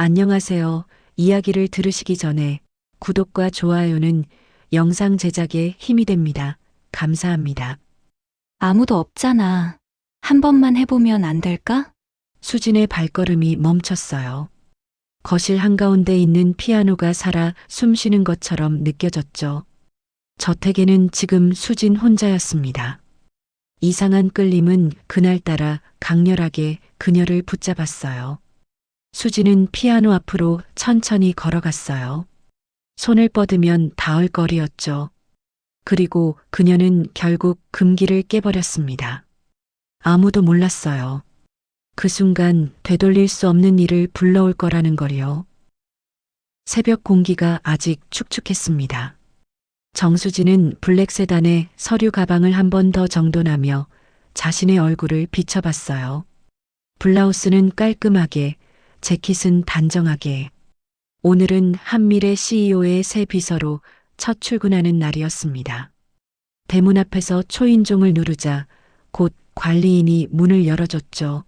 안녕하세요. 이야기를 들으시기 전에 구독과 좋아요는 영상 제작에 힘이 됩니다. 감사합니다. 아무도 없잖아. 한 번만 해보면 안 될까? 수진의 발걸음이 멈췄어요. 거실 한가운데 있는 피아노가 살아 숨쉬는 것처럼 느껴졌죠. 저택에는 지금 수진 혼자였습니다. 이상한 끌림은 그날따라 강렬하게 그녀를 붙잡았어요. 수진은 피아노 앞으로 천천히 걸어갔어요. 손을 뻗으면 닿을 거리였죠. 그리고 그녀는 결국 금기를 깨버렸습니다. 아무도 몰랐어요. 그 순간 되돌릴 수 없는 일을 불러올 거라는 걸요. 새벽 공기가 아직 축축했습니다. 정수진은 블랙 세단에 서류 가방을 한 번 더 정돈하며 자신의 얼굴을 비춰봤어요. 블라우스는 깔끔하게, 재킷은 단정하게. 오늘은 한미래 CEO의 새 비서로 첫 출근하는 날이었습니다. 대문 앞에서 초인종을 누르자 곧 관리인이 문을 열어줬죠.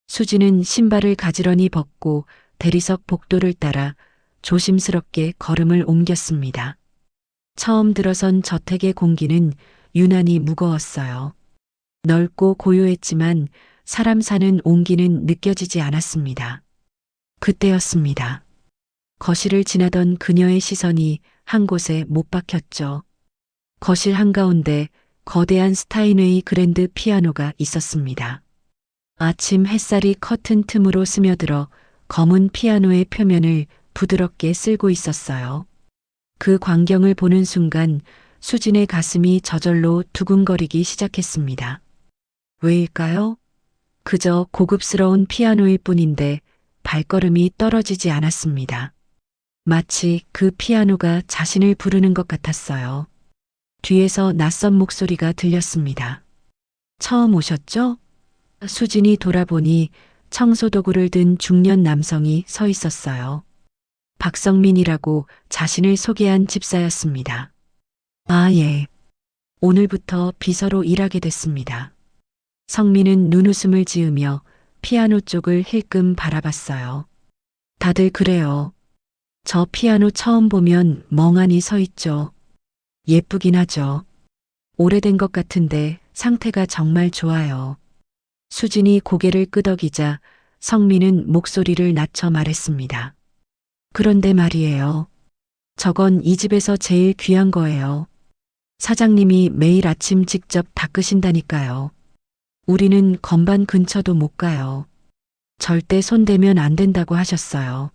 수지는 신발을 가지런히 벗고 대리석 복도를 따라 조심스럽게 걸음을 옮겼습니다. 처음 들어선 저택의 공기는 유난히 무거웠어요. 넓고 고요했지만 사람 사는 온기는 느껴지지 않았습니다. 그때였습니다. 거실을 지나던 그녀의 시선이 한 곳에 못 박혔죠. 거실 한가운데 거대한 스타인웨이 그랜드 피아노가 있었습니다. 아침 햇살이 커튼 틈으로 스며들어 검은 피아노의 표면을 부드럽게 쓸고 있었어요. 그 광경을 보는 순간 수진의 가슴이 저절로 두근거리기 시작했습니다. 왜일까요? 그저 고급스러운 피아노일 뿐인데 발걸음이 떨어지지 않았습니다. 마치 그 피아노가 자신을 부르는 것 같았어요. 뒤에서 낯선 목소리가 들렸습니다. 처음 오셨죠? 수진이 돌아보니 청소도구를 든 중년 남성이 서 있었어요. 박성민이라고 자신을 소개한 집사였습니다. 아, 예. 오늘부터 비서로 일하게 됐습니다. 성민은 눈웃음을 지으며 피아노 쪽을 힐끔 바라봤어요. 다들 그래요. 저 피아노 처음 보면 멍하니 서 있죠. 예쁘긴 하죠. 오래된 것 같은데 상태가 정말 좋아요. 수진이 고개를 끄덕이자 성민은 목소리를 낮춰 말했습니다. 그런데 말이에요. 저건 이 집에서 제일 귀한 거예요. 사장님이 매일 아침 직접 닦으신다니까요. 우리는 건반 근처도 못 가요. 절대 손대면 안 된다고 하셨어요.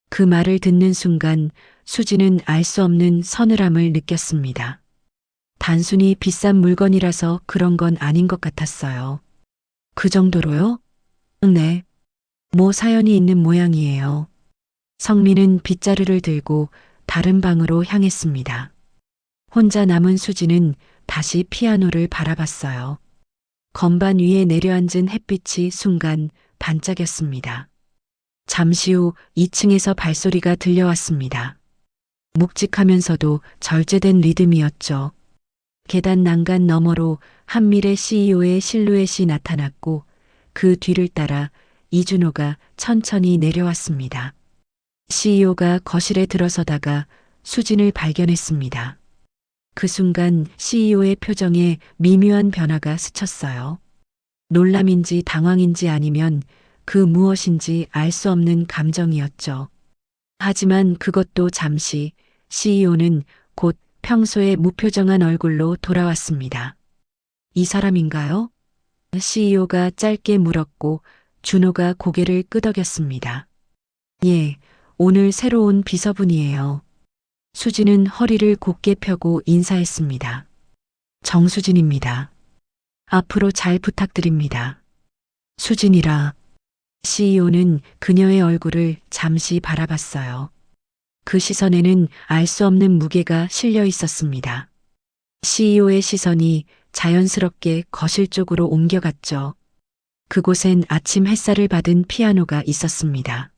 그 말을 듣는 순간 수지는 알 수 없는 서늘함을 느꼈습니다. 단순히 비싼 물건이라서 그런 건 아닌 것 같았어요. 그 정도로요? 네. 뭐 사연이 있는 모양이에요. 성민은 빗자루를 들고 다른 방으로 향했습니다. 혼자 남은 수지는 다시 피아노를 바라봤어요. 건반 위에 내려앉은 햇빛이 순간 반짝였습니다. 잠시 후 2층에서 발소리가 들려왔습니다. 묵직하면서도 절제된 리듬이었죠. 계단 난간 너머로 한미래 CEO의 실루엣이 나타났고 그 뒤를 따라 이준호가 천천히 내려왔습니다. CEO가 거실에 들어서다가 수진을 발견했습니다. 그 순간 CEO의 표정에 미묘한 변화가 스쳤어요. 놀람인지 당황인지 아니면 그 무엇인지 알 수 없는 감정이었죠. 하지만 그것도 잠시 CEO는 곧 평소의 무표정한 얼굴로 돌아왔습니다. 이 사람인가요? CEO가 짧게 물었고 준호가 고개를 끄덕였습니다. 예, 오늘 새로 온 비서분이에요. 수진은 허리를 곧게 펴고 인사했습니다. 정수진입니다. 앞으로 잘 부탁드립니다. 수진이라. CEO는 그녀의 얼굴을 잠시 바라봤어요. 그 시선에는 알 수 없는 무게가 실려 있었습니다. CEO의 시선이 자연스럽게 거실 쪽으로 옮겨갔죠. 그곳엔 아침 햇살을 받은 피아노가 있었습니다.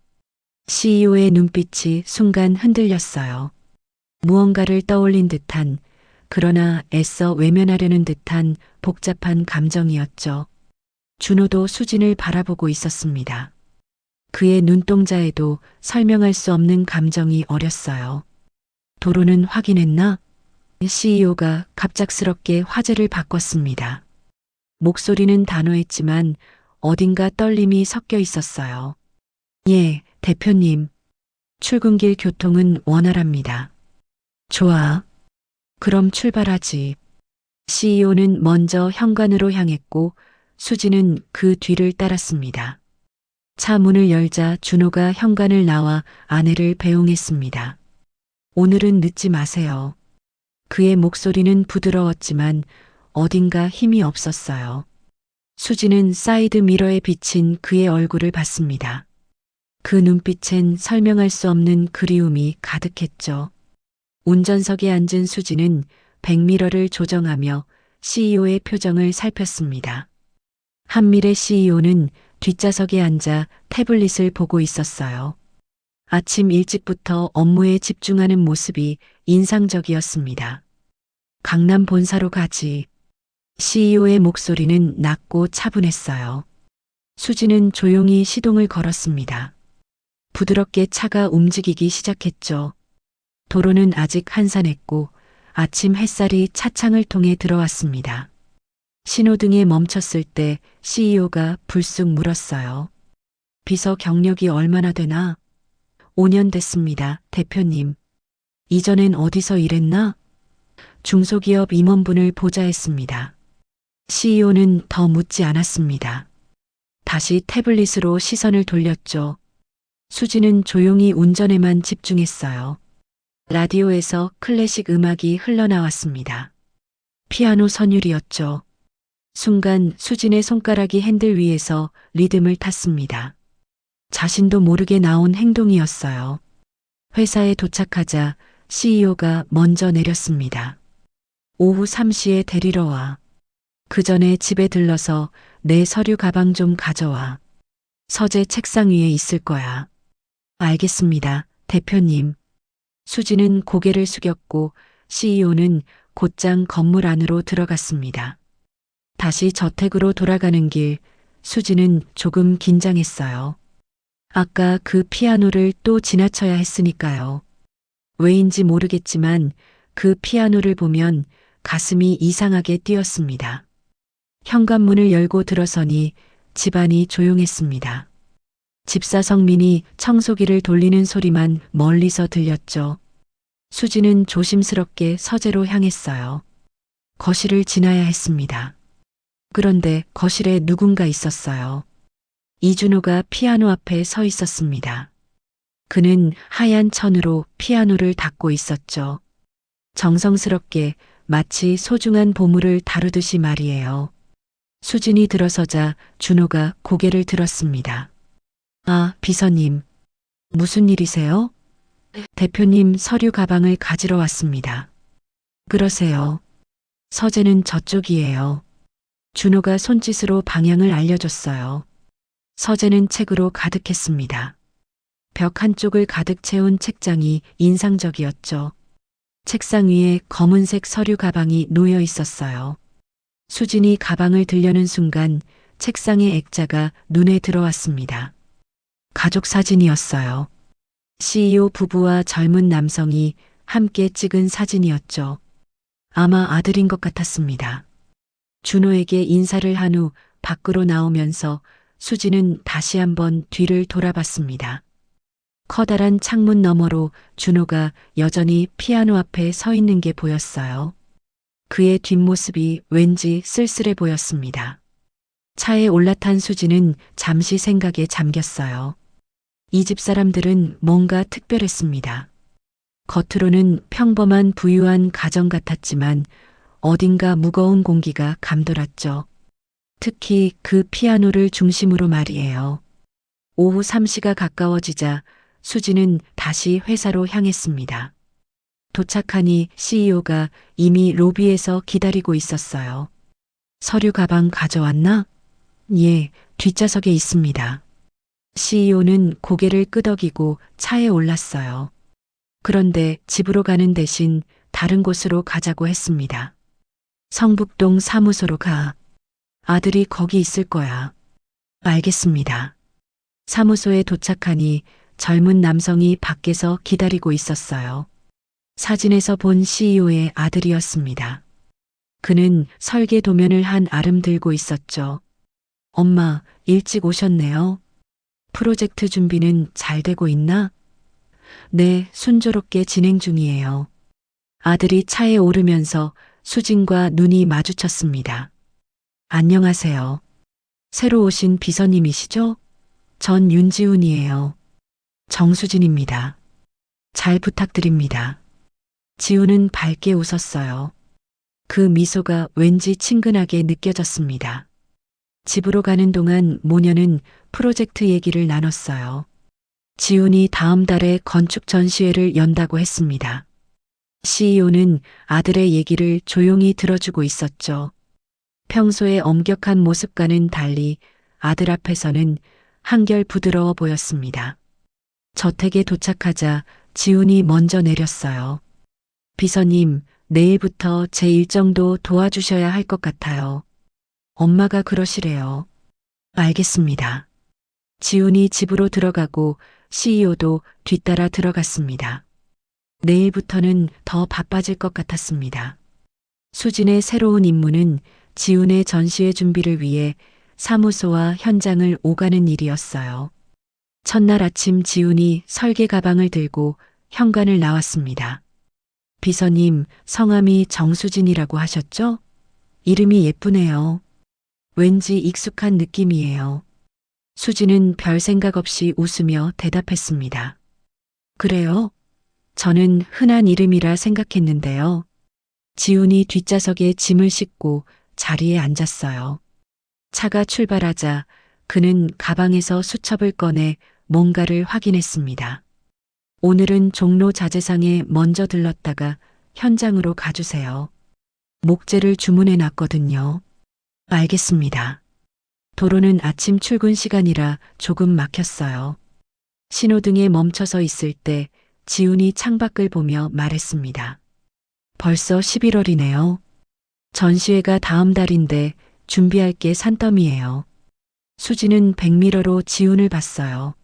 CEO의 눈빛이 순간 흔들렸어요. 무언가를 떠올린 듯한, 그러나 애써 외면하려는 듯한 복잡한 감정이었죠. 준호도 수진을 바라보고 있었습니다. 그의 눈동자에도 설명할 수 없는 감정이 어렸어요. 도로는 확인했나? CEO가 갑작스럽게 화제를 바꿨습니다. 목소리는 단호했지만 어딘가 떨림이 섞여 있었어요. 예, 대표님. 출근길 교통은 원활합니다. 좋아. 그럼 출발하지. CEO는 먼저 현관으로 향했고 수지는 그 뒤를 따랐습니다. 차 문을 열자 준호가 현관을 나와 아내를 배웅했습니다. 오늘은 늦지 마세요. 그의 목소리는 부드러웠지만 어딘가 힘이 없었어요. 수지는 사이드 미러에 비친 그의 얼굴을 봤습니다. 그 눈빛엔 설명할 수 없는 그리움이 가득했죠. 운전석에 앉은 수지는 백미러를 조정하며 CEO의 표정을 살폈습니다. 한미래 CEO는 뒷좌석에 앉아 태블릿을 보고 있었어요. 아침 일찍부터 업무에 집중하는 모습이 인상적이었습니다. 강남 본사로 가지. CEO의 목소리는 낮고 차분했어요. 수지는 조용히 시동을 걸었습니다. 부드럽게 차가 움직이기 시작했죠. 도로는 아직 한산했고 아침 햇살이 차창을 통해 들어왔습니다. 신호등에 멈췄을 때 CEO가 불쑥 물었어요. 비서 경력이 얼마나 되나? 5년 됐습니다, 대표님. 이전엔 어디서 일했나? 중소기업 임원분을 보좌했습니다. CEO는 더 묻지 않았습니다. 다시 태블릿으로 시선을 돌렸죠. 수지는 조용히 운전에만 집중했어요. 라디오에서 클래식 음악이 흘러나왔습니다. 피아노 선율이었죠. 순간 수진의 손가락이 핸들 위에서 리듬을 탔습니다. 자신도 모르게 나온 행동이었어요. 회사에 도착하자 CEO가 먼저 내렸습니다. 오후 3시에 데리러 와. 그 전에 집에 들러서 내 서류 가방 좀 가져와. 서재 책상 위에 있을 거야. 알겠습니다, 대표님. 수지는 고개를 숙였고 CEO는 곧장 건물 안으로 들어갔습니다. 다시 저택으로 돌아가는 길, 수지는 조금 긴장했어요. 아까 그 피아노를 또 지나쳐야 했으니까요. 왜인지 모르겠지만 그 피아노를 보면 가슴이 이상하게 뛰었습니다. 현관문을 열고 들어서니 집안이 조용했습니다. 집사 성민이 청소기를 돌리는 소리만 멀리서 들렸죠. 수지는 조심스럽게 서재로 향했어요. 거실을 지나야 했습니다. 그런데 거실에 누군가 있었어요. 이준호가 피아노 앞에 서 있었습니다. 그는 하얀 천으로 피아노를 닦고 있었죠. 정성스럽게 마치 소중한 보물을 다루듯이 말이에요. 수진이 들어서자 준호가 고개를 들었습니다. 아, 비서님. 무슨 일이세요? 대표님 서류 가방을 가지러 왔습니다. 그러세요. 서재는 저쪽이에요. 준호가 손짓으로 방향을 알려줬어요. 서재는 책으로 가득했습니다. 벽 한쪽을 가득 채운 책장이 인상적이었죠. 책상 위에 검은색 서류 가방이 놓여 있었어요. 수진이 가방을 들려는 순간 책상의 액자가 눈에 들어왔습니다. 가족 사진이었어요. CEO 부부와 젊은 남성이 함께 찍은 사진이었죠. 아마 아들인 것 같았습니다. 준호에게 인사를 한 후 밖으로 나오면서 수지는 다시 한번 뒤를 돌아봤습니다. 커다란 창문 너머로 준호가 여전히 피아노 앞에 서 있는 게 보였어요. 그의 뒷모습이 왠지 쓸쓸해 보였습니다. 차에 올라탄 수지는 잠시 생각에 잠겼어요. 이 집 사람들은 뭔가 특별했습니다. 겉으로는 평범한 부유한 가정 같았지만 어딘가 무거운 공기가 감돌았죠. 특히 그 피아노를 중심으로 말이에요. 오후 3시가 가까워지자 수지는 다시 회사로 향했습니다. 도착하니 CEO가 이미 로비에서 기다리고 있었어요. 서류 가방 가져왔나? 예, 뒷좌석에 있습니다. CEO는 고개를 끄덕이고 차에 올랐어요. 그런데 집으로 가는 대신 다른 곳으로 가자고 했습니다. 성북동 사무소로 가. 아들이 거기 있을 거야. 알겠습니다. 사무소에 도착하니 젊은 남성이 밖에서 기다리고 있었어요. 사진에서 본 CEO의 아들이었습니다. 그는 설계 도면을 한 아름 들고 있었죠. 엄마, 일찍 오셨네요. 프로젝트 준비는 잘 되고 있나? 네, 순조롭게 진행 중이에요. 아들이 차에 오르면서 수진과 눈이 마주쳤습니다. 안녕하세요. 새로 오신 비서님이시죠? 전 윤지훈이에요. 정수진입니다. 잘 부탁드립니다. 지훈은 밝게 웃었어요. 그 미소가 왠지 친근하게 느껴졌습니다. 집으로 가는 동안 모녀는 프로젝트 얘기를 나눴어요. 지훈이 다음 달에 건축 전시회를 연다고 했습니다. CEO는 아들의 얘기를 조용히 들어주고 있었죠. 평소의 엄격한 모습과는 달리 아들 앞에서는 한결 부드러워 보였습니다. 저택에 도착하자 지훈이 먼저 내렸어요. 비서님, 내일부터 제 일정도 도와주셔야 할 것 같아요. 엄마가 그러시래요. 알겠습니다. 지훈이 집으로 들어가고 CEO도 뒤따라 들어갔습니다. 내일부터는 더 바빠질 것 같았습니다. 수진의 새로운 임무는 지훈의 전시회 준비를 위해 사무소와 현장을 오가는 일이었어요. 첫날 아침 지훈이 설계 가방을 들고 현관을 나왔습니다. 비서님, 성함이 정수진이라고 하셨죠? 이름이 예쁘네요. 왠지 익숙한 느낌이에요. 수진은 별 생각 없이 웃으며 대답했습니다. 그래요? 저는 흔한 이름이라 생각했는데요. 지훈이 뒷좌석에 짐을 싣고 자리에 앉았어요. 차가 출발하자 그는 가방에서 수첩을 꺼내 뭔가를 확인했습니다. 오늘은 종로 자재상에 먼저 들렀다가 현장으로 가주세요. 목재를 주문해 놨거든요. 알겠습니다. 도로는 아침 출근 시간이라 조금 막혔어요. 신호등에 멈춰서 있을 때 지훈이 창밖을 보며 말했습니다. 벌써 11월이네요. 전시회가 다음 달인데 준비할 게 산더미예요. 수지는 백미러로 지훈을 봤어요.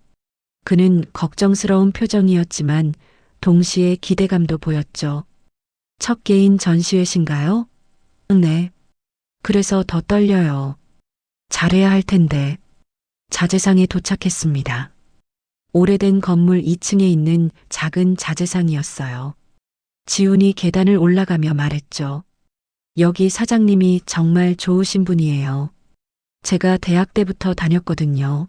그는 걱정스러운 표정이었지만 동시에 기대감도 보였죠. 첫 개인 전시회신가요? 네. 그래서 더 떨려요. 잘해야 할 텐데. 자재상에 도착했습니다. 오래된 건물 2층에 있는 작은 자재상이었어요. 지훈이 계단을 올라가며 말했죠. 여기 사장님이 정말 좋으신 분이에요. 제가 대학 때부터 다녔거든요.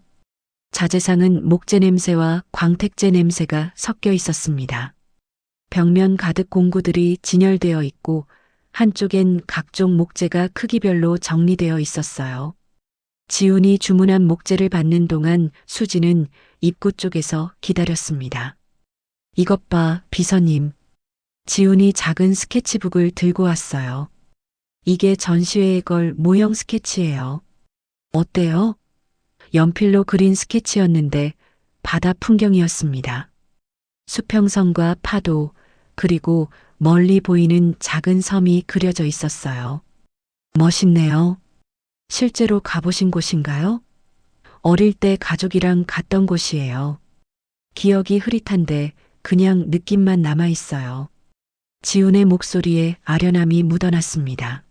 자재상은 목재 냄새와 광택제 냄새가 섞여 있었습니다. 벽면 가득 공구들이 진열되어 있고 한쪽엔 각종 목재가 크기별로 정리되어 있었어요. 지훈이 주문한 목재를 받는 동안 수지는 입구 쪽에서 기다렸습니다. 이것 봐, 비서님. 지훈이 작은 스케치북을 들고 왔어요. 이게 전시회에 걸 모형 스케치예요. 어때요? 연필로 그린 스케치였는데 바다 풍경이었습니다. 수평선과 파도, 그리고 멀리 보이는 작은 섬이 그려져 있었어요. 멋있네요. 실제로 가보신 곳인가요? 어릴 때 가족이랑 갔던 곳이에요. 기억이 흐릿한데 그냥 느낌만 남아있어요. 지훈의 목소리에 아련함이 묻어났습니다.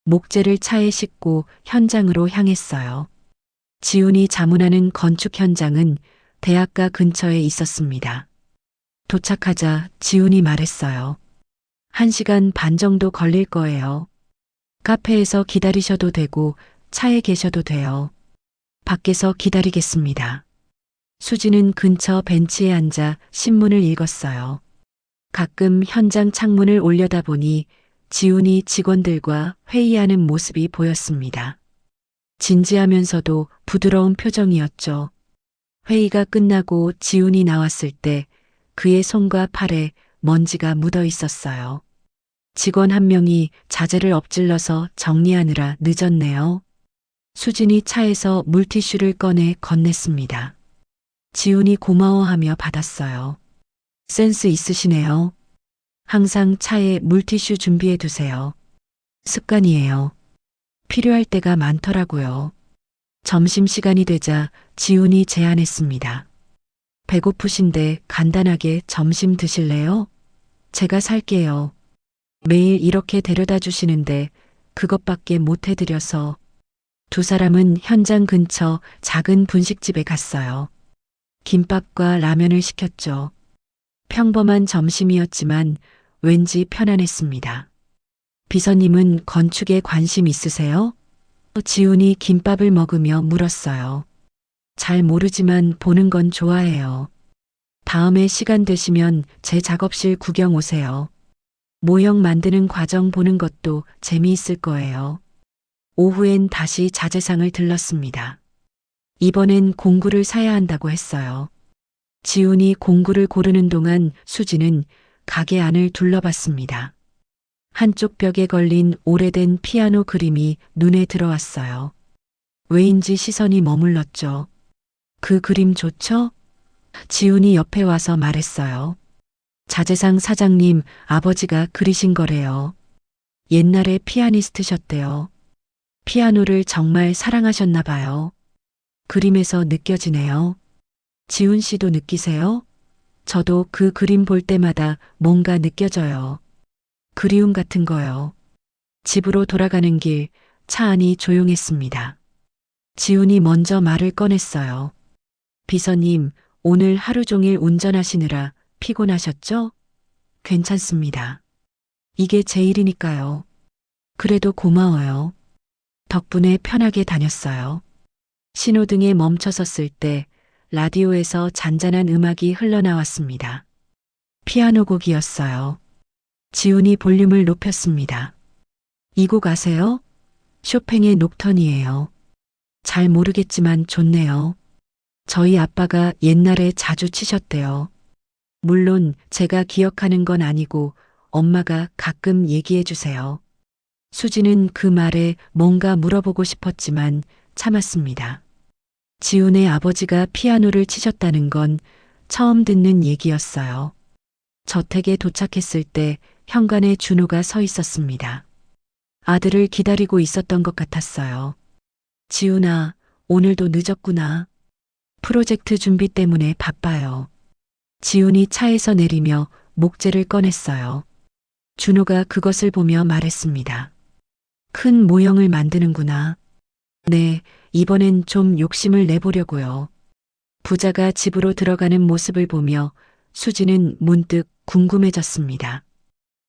목재를 차에 싣고 현장으로 향했어요. 지훈이 자문하는 건축 현장은 대학가 근처에 있었습니다. 도착하자 지훈이 말했어요. 1시간 반 정도 걸릴 거예요. 카페에서 기다리셔도 되고 차에 계셔도 돼요. 밖에서 기다리겠습니다. 수지는 근처 벤치에 앉아 신문을 읽었어요. 가끔 현장 창문을 올려다보니 지훈이 직원들과 회의하는 모습이 보였습니다. 진지하면서도 부드러운 표정이었죠. 회의가 끝나고 지훈이 나왔을 때 그의 손과 팔에 먼지가 묻어 있었어요. 직원 한 명이 자재를 엎질러서 정리하느라 늦었네요. 수진이 차에서 물티슈를 꺼내 건넸습니다. 지훈이 고마워하며 받았어요. 센스 있으시네요. 항상 차에 물티슈 준비해 두세요. 습관이에요. 필요할 때가 많더라고요. 점심시간이 되자 지훈이 제안했습니다. 배고프신데 간단하게 점심 드실래요? 제가 살게요. 매일 이렇게 데려다 주시는데 그것밖에 못 해드려서. 두 사람은 현장 근처 작은 분식집에 갔어요. 김밥과 라면을 시켰죠. 평범한 점심이었지만 왠지 편안했습니다. 비서님은 건축에 관심 있으세요? 지훈이 김밥을 먹으며 물었어요. 잘 모르지만 보는 건 좋아해요. 다음에 시간 되시면 제 작업실 구경 오세요. 모형 만드는 과정 보는 것도 재미있을 거예요. 오후엔 다시 자재상을 들렀습니다. 이번엔 공구를 사야 한다고 했어요. 지훈이 공구를 고르는 동안 수지는 가게 안을 둘러봤습니다. 한쪽 벽에 걸린 오래된 피아노 그림이 눈에 들어왔어요. 왜인지 시선이 머물렀죠. 그 그림 좋죠? 지훈이 옆에 와서 말했어요. 자재상 사장님 아버지가 그리신 거래요. 옛날에 피아니스트셨대요. 피아노를 정말 사랑하셨나 봐요. 그림에서 느껴지네요. 지훈 씨도 느끼세요? 저도 그 그림 볼 때마다 뭔가 느껴져요. 그리움 같은 거요. 집으로 돌아가는 길 차 안이 조용했습니다. 지훈이 먼저 말을 꺼냈어요. 비서님, 오늘 하루 종일 운전하시느라 피곤하셨죠? 괜찮습니다. 이게 제 일이니까요. 그래도 고마워요. 덕분에 편하게 다녔어요. 신호등에 멈춰섰을 때 라디오에서 잔잔한 음악이 흘러나왔습니다. 피아노 곡이었어요. 지훈이 볼륨을 높였습니다. 이 곡 아세요? 쇼팽의 녹턴이에요. 잘 모르겠지만 좋네요. 저희 아빠가 옛날에 자주 치셨대요. 물론 제가 기억하는 건 아니고 엄마가 가끔 얘기해 주세요. 수지는 그 말에 뭔가 물어보고 싶었지만 참았습니다. 지훈의 아버지가 피아노를 치셨다는 건 처음 듣는 얘기였어요. 저택에 도착했을 때 현관에 준호가 서 있었습니다. 아들을 기다리고 있었던 것 같았어요. 지훈아, 오늘도 늦었구나. 프로젝트 준비 때문에 바빠요. 지훈이 차에서 내리며 목재를 꺼냈어요. 준호가 그것을 보며 말했습니다. 큰 모형을 만드는구나. 네, 이번엔 좀 욕심을 내보려고요. 부자가 집으로 들어가는 모습을 보며 수지는 문득 궁금해졌습니다.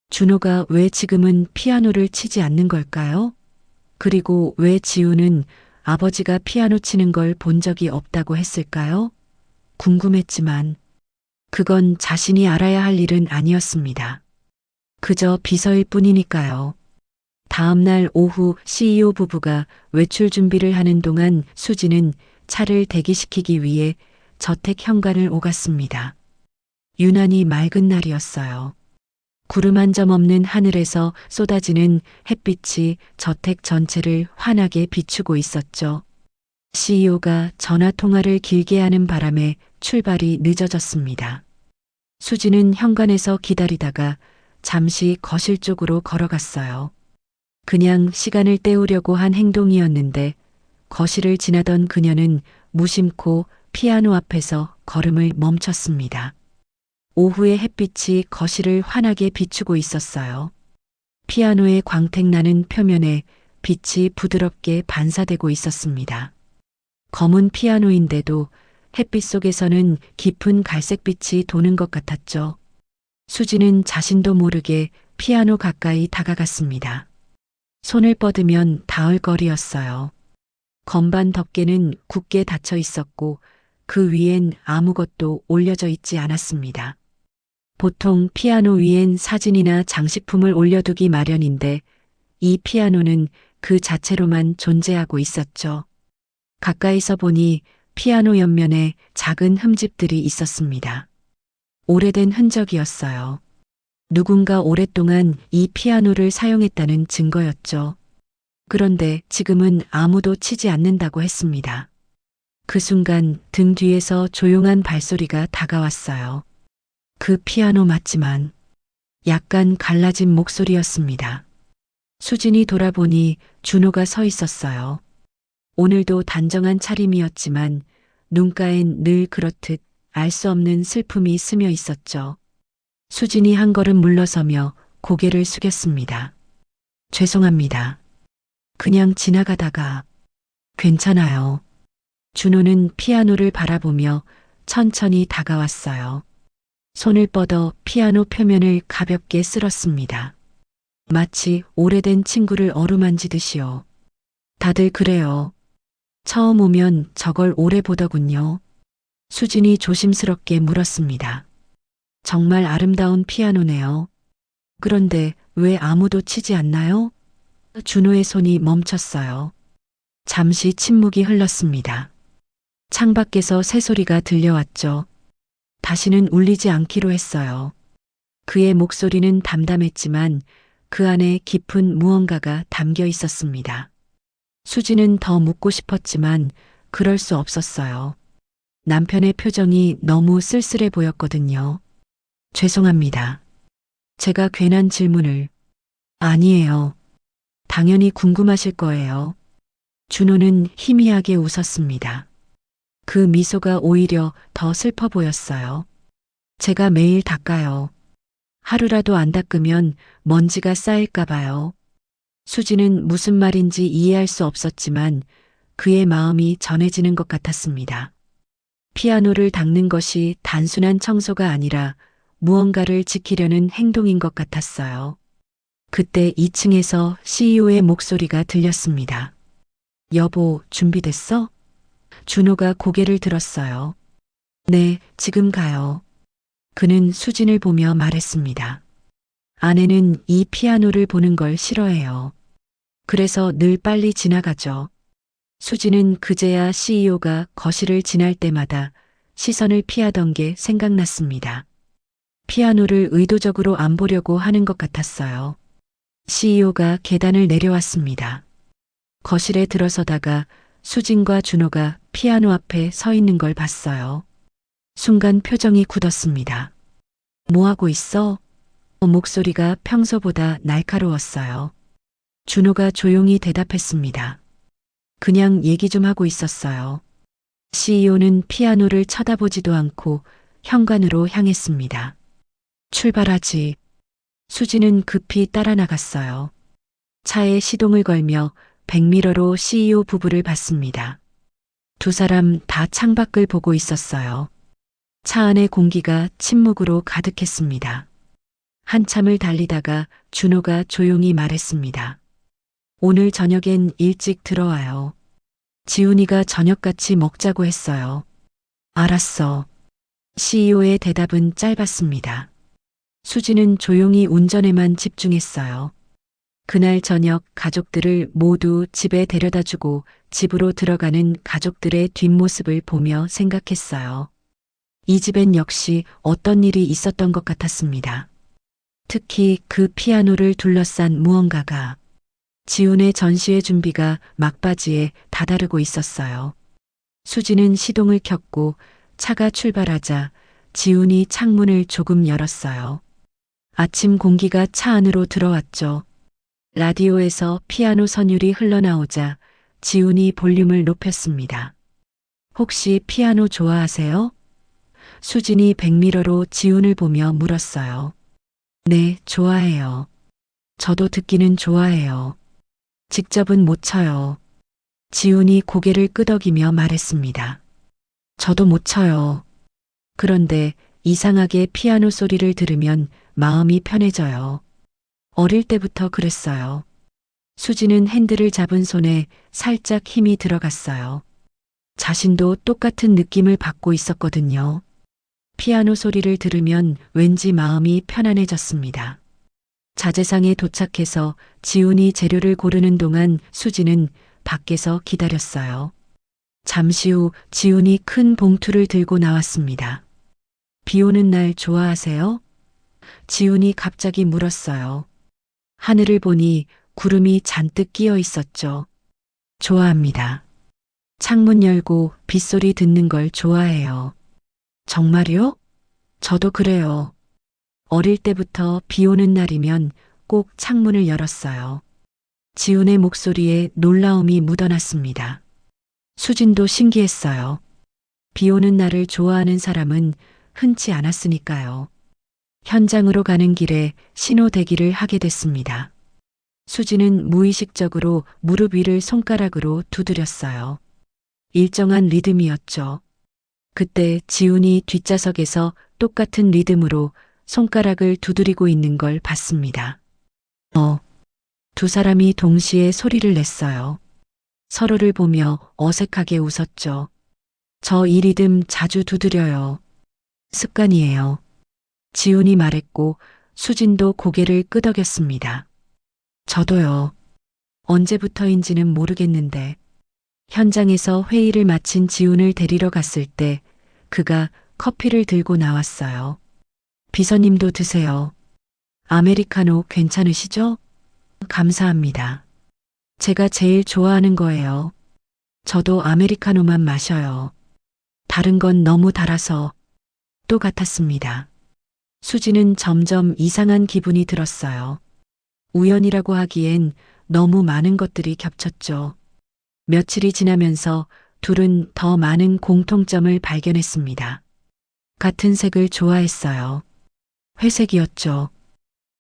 준호가 왜 지금은 피아노를 치지 않는 걸까요? 그리고 왜 지훈은 아버지가 피아노 치는 걸 본 적이 없다고 했을까요? 궁금했지만 그건 자신이 알아야 할 일은 아니었습니다. 그저 비서일 뿐이니까요. 다음 날 오후 CEO 부부가 외출 준비를 하는 동안 수지는 차를 대기시키기 위해 저택 현관을 오갔습니다. 유난히 맑은 날이었어요. 구름 한 점 없는 하늘에서 쏟아지는 햇빛이 저택 전체를 환하게 비추고 있었죠. CEO가 전화 통화를 길게 하는 바람에 출발이 늦어졌습니다. 수지는 현관에서 기다리다가 잠시 거실 쪽으로 걸어갔어요. 그냥 시간을 때우려고 한 행동이었는데 거실을 지나던 그녀는 무심코 피아노 앞에서 걸음을 멈췄습니다. 오후의 햇빛이 거실을 환하게 비추고 있었어요. 피아노의 광택나는 표면에 빛이 부드럽게 반사되고 있었습니다. 검은 피아노인데도 햇빛 속에서는 깊은 갈색빛이 도는 것 같았죠. 수지는 자신도 모르게 피아노 가까이 다가갔습니다. 손을 뻗으면 닿을 거리였어요. 건반 덮개는 굳게 닫혀 있었고 그 위엔 아무것도 올려져 있지 않았습니다. 보통 피아노 위엔 사진이나 장식품을 올려두기 마련인데 이 피아노는 그 자체로만 존재하고 있었죠. 가까이서 보니 피아노 옆면에 작은 흠집들이 있었습니다. 오래된 흔적이었어요. 누군가 오랫동안 이 피아노를 사용했다는 증거였죠. 그런데 지금은 아무도 치지 않는다고 했습니다. 그 순간 등 뒤에서 조용한 발소리가 다가왔어요. 그 피아노 맞지만 약간 갈라진 목소리였습니다. 수진이 돌아보니 준호가 서 있었어요. 오늘도 단정한 차림이었지만 눈가엔 늘 그렇듯 알 수 없는 슬픔이 스며 있었죠. 수진이 한 걸음 물러서며 고개를 숙였습니다. 죄송합니다. 그냥 지나가다가. 괜찮아요. 준호는 피아노를 바라보며 천천히 다가왔어요. 손을 뻗어 피아노 표면을 가볍게 쓸었습니다. 마치 오래된 친구를 어루만지듯이요. 다들 그래요. 처음 오면 저걸 오래 보더군요. 수진이 조심스럽게 물었습니다. 정말 아름다운 피아노네요. 그런데 왜 아무도 치지 않나요? 준호의 손이 멈췄어요. 잠시 침묵이 흘렀습니다. 창밖에서 새소리가 들려왔죠. 다시는 울리지 않기로 했어요. 그의 목소리는 담담했지만 그 안에 깊은 무언가가 담겨 있었습니다. 수지는 더 묻고 싶었지만 그럴 수 없었어요. 남편의 표정이 너무 쓸쓸해 보였거든요. 죄송합니다. 제가 괜한 질문을. 아니에요. 당연히 궁금하실 거예요. 준호는 희미하게 웃었습니다. 그 미소가 오히려 더 슬퍼 보였어요. 제가 매일 닦아요. 하루라도 안 닦으면 먼지가 쌓일까 봐요. 수지는 무슨 말인지 이해할 수 없었지만 그의 마음이 전해지는 것 같았습니다. 피아노를 닦는 것이 단순한 청소가 아니라 무언가를 지키려는 행동인 것 같았어요. 그때 2층에서 CEO의 목소리가 들렸습니다. 여보, 준비됐어? 준호가 고개를 들었어요. 네, 지금 가요. 그는 수진을 보며 말했습니다. 아내는 이 피아노를 보는 걸 싫어해요. 그래서 늘 빨리 지나가죠. 수진은 그제야 CEO가 거실을 지날 때마다 시선을 피하던 게 생각났습니다. 피아노를 의도적으로 안 보려고 하는 것 같았어요. CEO가 계단을 내려왔습니다. 거실에 들어서다가 수진과 준호가 피아노 앞에 서 있는 걸 봤어요. 순간 표정이 굳었습니다. 뭐 하고 있어? 목소리가 평소보다 날카로웠어요. 준호가 조용히 대답했습니다. 그냥 얘기 좀 하고 있었어요. CEO는 피아노를 쳐다보지도 않고 현관으로 향했습니다. 출발하지. 수지는 급히 따라 나갔어요. 차에 시동을 걸며 백미러로 CEO 부부를 봤습니다. 두 사람 다 창밖을 보고 있었어요. 차 안의 공기가 침묵으로 가득했습니다. 한참을 달리다가 준호가 조용히 말했습니다. 오늘 저녁엔 일찍 들어와요. 지훈이가 저녁같이 먹자고 했어요. 알았어. CEO의 대답은 짧았습니다. 수지는 조용히 운전에만 집중했어요. 그날 저녁 가족들을 모두 집에 데려다주고 집으로 들어가는 가족들의 뒷모습을 보며 생각했어요. 이 집엔 역시 어떤 일이 있었던 것 같았습니다. 특히 그 피아노를 둘러싼 무언가가. 지훈의 전시회 준비가 막바지에 다다르고 있었어요. 수지는 시동을 켰고 차가 출발하자 지훈이 창문을 조금 열었어요. 아침 공기가 차 안으로 들어왔죠. 라디오에서 피아노 선율이 흘러나오자 지훈이 볼륨을 높였습니다. 혹시 피아노 좋아하세요? 수진이 백미러로 지훈을 보며 물었어요. 네, 좋아해요. 저도 듣기는 좋아해요. 직접은 못 쳐요. 지훈이 고개를 끄덕이며 말했습니다. 저도 못 쳐요. 그런데 이상하게 피아노 소리를 들으면 마음이 편해져요. 어릴 때부터 그랬어요. 수지는 핸들을 잡은 손에 살짝 힘이 들어갔어요. 자신도 똑같은 느낌을 받고 있었거든요. 피아노 소리를 들으면 왠지 마음이 편안해졌습니다. 자재상에 도착해서 지훈이 재료를 고르는 동안 수지는 밖에서 기다렸어요. 잠시 후 지훈이 큰 봉투를 들고 나왔습니다. 비 오는 날 좋아하세요? 지훈이 갑자기 물었어요. 하늘을 보니 구름이 잔뜩 끼어 있었죠. 좋아합니다. 창문 열고 빗소리 듣는 걸 좋아해요. 정말요? 저도 그래요. 어릴 때부터 비 오는 날이면 꼭 창문을 열었어요. 지훈의 목소리에 놀라움이 묻어났습니다. 수진도 신기했어요. 비 오는 날을 좋아하는 사람은 흔치 않았으니까요. 현장으로 가는 길에 신호 대기를 하게 됐습니다. 수진은 무의식적으로 무릎 위를 손가락으로 두드렸어요. 일정한 리듬이었죠. 그때 지훈이 뒷좌석에서 똑같은 리듬으로 손가락을 두드리고 있는 걸 봤습니다. 두 사람이 동시에 소리를 냈어요. 서로를 보며 어색하게 웃었죠. 저 이 리듬 자주 두드려요. 습관이에요. 지훈이 말했고 수진도 고개를 끄덕였습니다. 저도요. 언제부터인지는 모르겠는데 현장에서 회의를 마친 지훈을 데리러 갔을 때 그가 커피를 들고 나왔어요. 비서님도 드세요. 아메리카노 괜찮으시죠? 감사합니다. 제가 제일 좋아하는 거예요. 저도 아메리카노만 마셔요. 다른 건 너무 달아서 또 같았습니다. 수지는 점점 이상한 기분이 들었어요. 우연이라고 하기엔 너무 많은 것들이 겹쳤죠. 며칠이 지나면서 둘은 더 많은 공통점을 발견했습니다. 같은 색을 좋아했어요. 회색이었죠.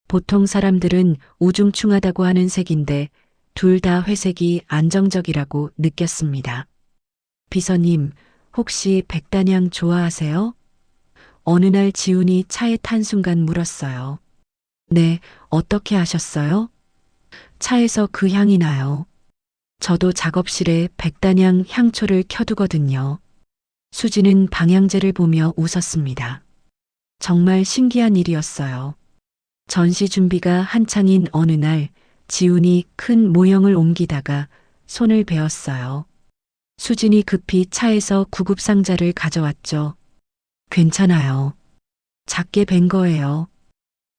보통 사람들은 우중충하다고 하는 색인데 둘 다 회색이 안정적이라고 느꼈습니다. 비서님, 혹시 백단향 좋아하세요? 어느 날 지훈이 차에 탄 순간 물었어요. 네, 어떻게 아셨어요? 차에서 그 향이 나요. 저도 작업실에 백단향 향초를 켜두거든요. 수지는 방향제를 보며 웃었습니다. 정말 신기한 일이었어요. 전시 준비가 한창인 어느 날 지훈이 큰 모형을 옮기다가 손을 베었어요. 수진이 급히 차에서 구급상자를 가져왔죠. 괜찮아요. 작게 벤 거예요.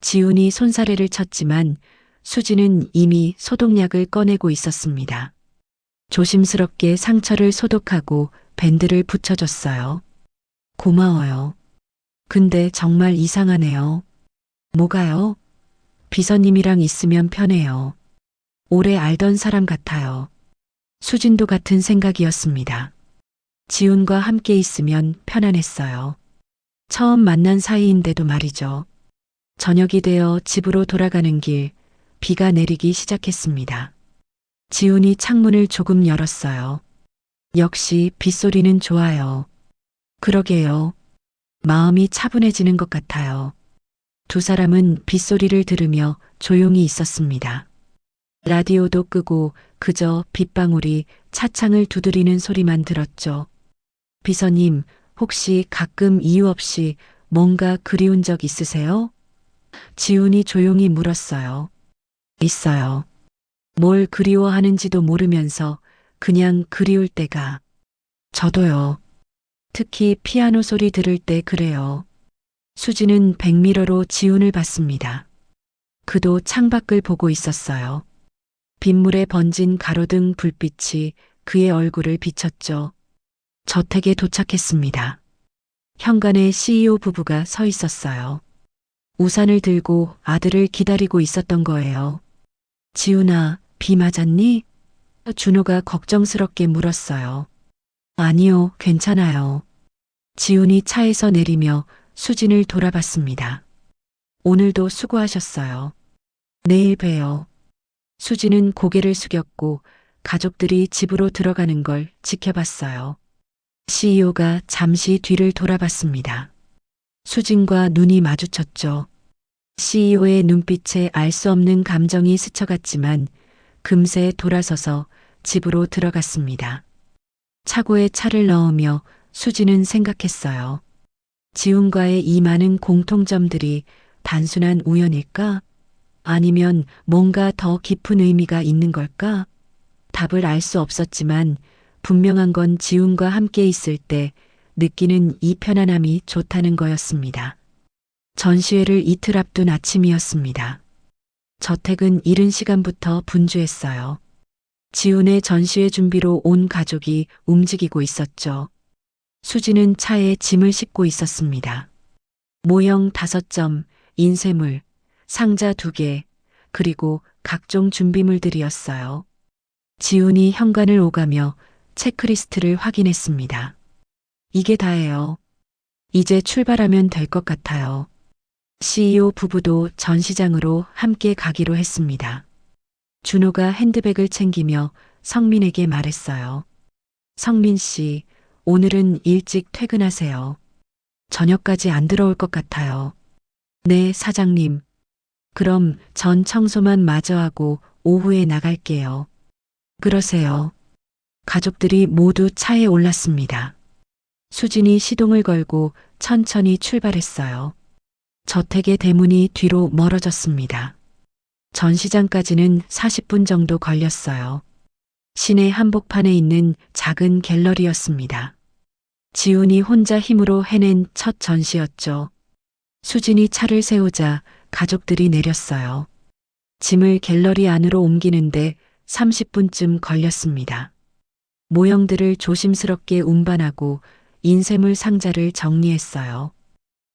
지훈이 손사래를 쳤지만 수진은 이미 소독약을 꺼내고 있었습니다. 조심스럽게 상처를 소독하고 밴드를 붙여줬어요. 고마워요. 근데 정말 이상하네요. 뭐가요? 비서님이랑 있으면 편해요. 오래 알던 사람 같아요. 수진도 같은 생각이었습니다. 지훈과 함께 있으면 편안했어요. 처음 만난 사이인데도 말이죠. 저녁이 되어 집으로 돌아가는 길, 비가 내리기 시작했습니다. 지훈이 창문을 조금 열었어요. 역시 빗소리는 좋아요. 그러게요. 마음이 차분해지는 것 같아요. 두 사람은 빗소리를 들으며 조용히 있었습니다. 라디오도 끄고 그저 빗방울이 차창을 두드리는 소리만 들었죠. 비서님, 혹시 가끔 이유 없이 뭔가 그리운 적 있으세요? 지훈이 조용히 물었어요. 있어요. 뭘 그리워하는지도 모르면서 그냥 그리울 때가. 저도요. 특히 피아노 소리 들을 때 그래요. 수지는 백미러로 지훈을 봤습니다. 그도 창밖을 보고 있었어요. 빗물에 번진 가로등 불빛이 그의 얼굴을 비쳤죠. 저택에 도착했습니다. 현관에 CEO 부부가 서 있었어요. 우산을 들고 아들을 기다리고 있었던 거예요. 지훈아, 비 맞았니? 준호가 걱정스럽게 물었어요. 아니요, 괜찮아요. 지훈이 차에서 내리며 수진을 돌아봤습니다. 오늘도 수고하셨어요. 내일 봬요. 수진은 고개를 숙였고 가족들이 집으로 들어가는 걸 지켜봤어요. CEO가 잠시 뒤를 돌아봤습니다. 수진과 눈이 마주쳤죠. CEO의 눈빛에 알 수 없는 감정이 스쳐갔지만 금세 돌아서서 집으로 들어갔습니다. 차고에 차를 넣으며 수진은 생각했어요. 지훈과의 이 많은 공통점들이 단순한 우연일까? 아니면 뭔가 더 깊은 의미가 있는 걸까? 답을 알 수 없었지만 분명한 건 지훈과 함께 있을 때 느끼는 이 편안함이 좋다는 거였습니다. 전시회를 이틀 앞둔 아침이었습니다. 저택은 이른 시간부터 분주했어요. 지훈의 전시회 준비로 온 가족이 움직이고 있었죠. 수지는 차에 짐을 싣고 있었습니다. 모형 5점, 인쇄물, 상자 2개, 그리고 각종 준비물들이었어요. 지훈이 현관을 오가며 체크리스트를 확인했습니다. 이게 다예요. 이제 출발하면 될 것 같아요. CEO 부부도 전시장으로 함께 가기로 했습니다. 준호가 핸드백을 챙기며 성민에게 말했어요. 성민 씨, 오늘은 일찍 퇴근하세요. 저녁까지 안 들어올 것 같아요. 네, 사장님. 그럼 전 청소만 마저 하고 오후에 나갈게요. 그러세요. 가족들이 모두 차에 올랐습니다. 수진이 시동을 걸고 천천히 출발했어요. 저택의 대문이 뒤로 멀어졌습니다. 전시장까지는 40분 정도 걸렸어요. 시내 한복판에 있는 작은 갤러리였습니다. 지훈이 혼자 힘으로 해낸 첫 전시였죠. 수진이 차를 세우자 가족들이 내렸어요. 짐을 갤러리 안으로 옮기는데 30분쯤 걸렸습니다. 모형들을 조심스럽게 운반하고 인쇄물 상자를 정리했어요.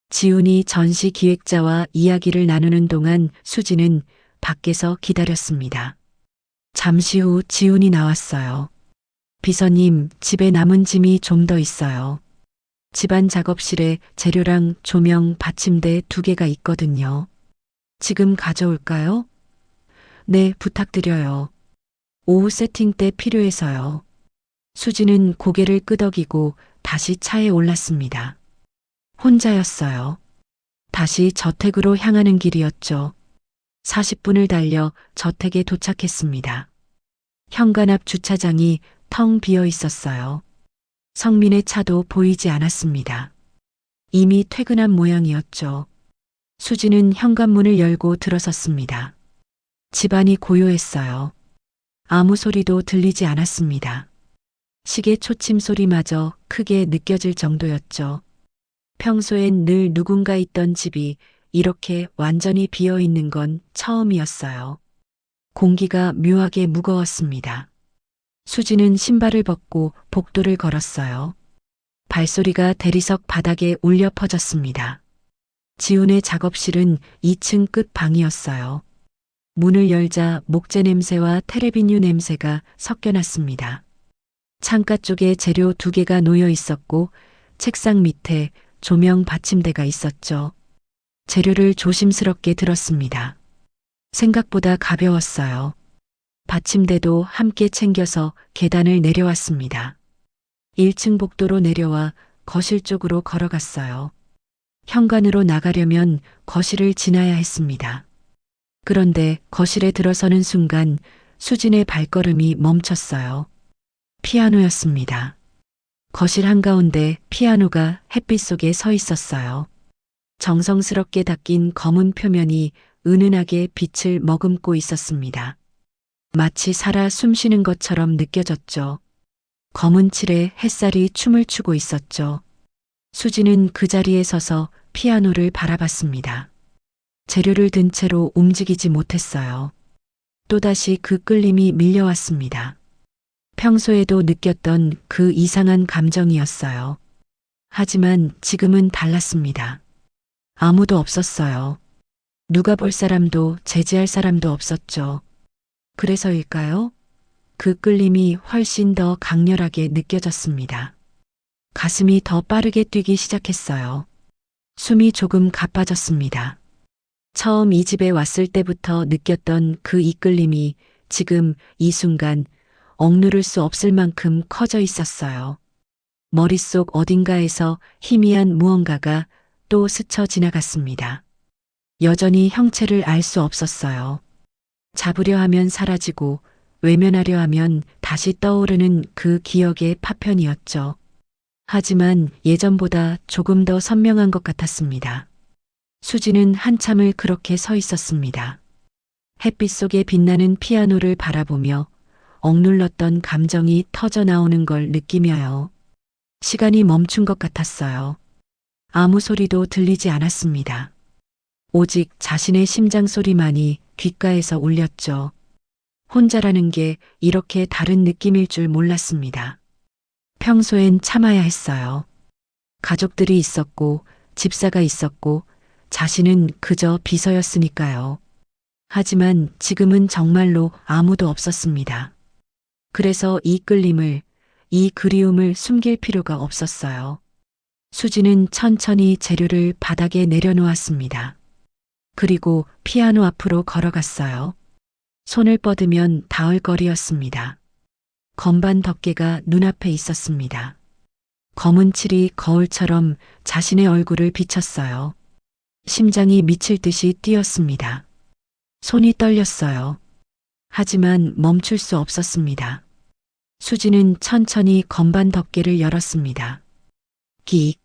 지훈이 전시 기획자와 이야기를 나누는 동안 수진은 밖에서 기다렸습니다. 잠시 후 지훈이 나왔어요. 비서님, 집에 남은 짐이 좀 더 있어요. 집안 작업실에 재료랑 조명, 받침대 2개가 있거든요. 지금 가져올까요? 네, 부탁드려요. 오후 세팅 때 필요해서요. 수지는 고개를 끄덕이고 다시 차에 올랐습니다. 혼자였어요. 다시 저택으로 향하는 길이었죠. 40분을 달려 저택에 도착했습니다. 현관 앞 주차장이 텅 비어 있었어요. 성민의 차도 보이지 않았습니다. 이미 퇴근한 모양이었죠. 수지는 현관문을 열고 들어섰습니다. 집안이 고요했어요. 아무 소리도 들리지 않았습니다. 시계 초침 소리마저 크게 느껴질 정도였죠. 평소엔 늘 누군가 있던 집이 이렇게 완전히 비어 있는 건 처음이었어요. 공기가 묘하게 무거웠습니다. 수지는 신발을 벗고 복도를 걸었어요. 발소리가 대리석 바닥에 울려 퍼졌습니다. 지훈의 작업실은 2층 끝 방이었어요. 문을 열자 목재 냄새와 테레비뉴 냄새가 섞여났습니다. 창가 쪽에 재료 2개가 놓여 있었고 책상 밑에 조명 받침대가 있었죠. 재료를 조심스럽게 들었습니다. 생각보다 가벼웠어요. 받침대도 함께 챙겨서 계단을 내려왔습니다. 1층 복도로 내려와 거실 쪽으로 걸어갔어요. 현관으로 나가려면 거실을 지나야 했습니다. 그런데 거실에 들어서는 순간 수진의 발걸음이 멈췄어요. 피아노였습니다. 거실 한가운데 피아노가 햇빛 속에 서 있었어요. 정성스럽게 닦인 검은 표면이 은은하게 빛을 머금고 있었습니다. 마치 살아 숨쉬는 것처럼 느껴졌죠. 검은 칠에 햇살이 춤을 추고 있었죠. 수지는 그 자리에 서서 피아노를 바라봤습니다. 재료를 든 채로 움직이지 못했어요. 또다시 그 끌림이 밀려왔습니다. 평소에도 느꼈던 그 이상한 감정이었어요. 하지만 지금은 달랐습니다. 아무도 없었어요. 누가 볼 사람도 제지할 사람도 없었죠. 그래서일까요? 그 끌림이 훨씬 더 강렬하게 느껴졌습니다. 가슴이 더 빠르게 뛰기 시작했어요. 숨이 조금 가빠졌습니다. 처음 이 집에 왔을 때부터 느꼈던 그 이끌림이 지금 이 순간 억누를 수 없을 만큼 커져 있었어요. 머릿속 어딘가에서 희미한 무언가가 또 스쳐 지나갔습니다. 여전히 형체를 알 수 없었어요. 잡으려 하면 사라지고 외면하려 하면 다시 떠오르는 그 기억의 파편이었죠. 하지만 예전보다 조금 더 선명한 것 같았습니다. 수지는 한참을 그렇게 서 있었습니다. 햇빛 속에 빛나는 피아노를 바라보며 억눌렀던 감정이 터져 나오는 걸 느끼며요. 시간이 멈춘 것 같았어요. 아무 소리도 들리지 않았습니다. 오직 자신의 심장 소리만이 귓가에서 울렸죠. 혼자라는 게 이렇게 다른 느낌일 줄 몰랐습니다. 평소엔 참아야 했어요. 가족들이 있었고 집사가 있었고 자신은 그저 비서였으니까요. 하지만 지금은 정말로 아무도 없었습니다. 그래서 이 끌림을, 이 그리움을 숨길 필요가 없었어요. 수지는 천천히 재료를 바닥에 내려놓았습니다. 그리고 피아노 앞으로 걸어갔어요. 손을 뻗으면 닿을 거리였습니다. 건반 덮개가 눈앞에 있었습니다. 검은 칠이 거울처럼 자신의 얼굴을 비쳤어요. 심장이 미칠 듯이 뛰었습니다. 손이 떨렸어요. 하지만 멈출 수 없었습니다. 수지는 천천히 건반 덮개를 열었습니다. 끽.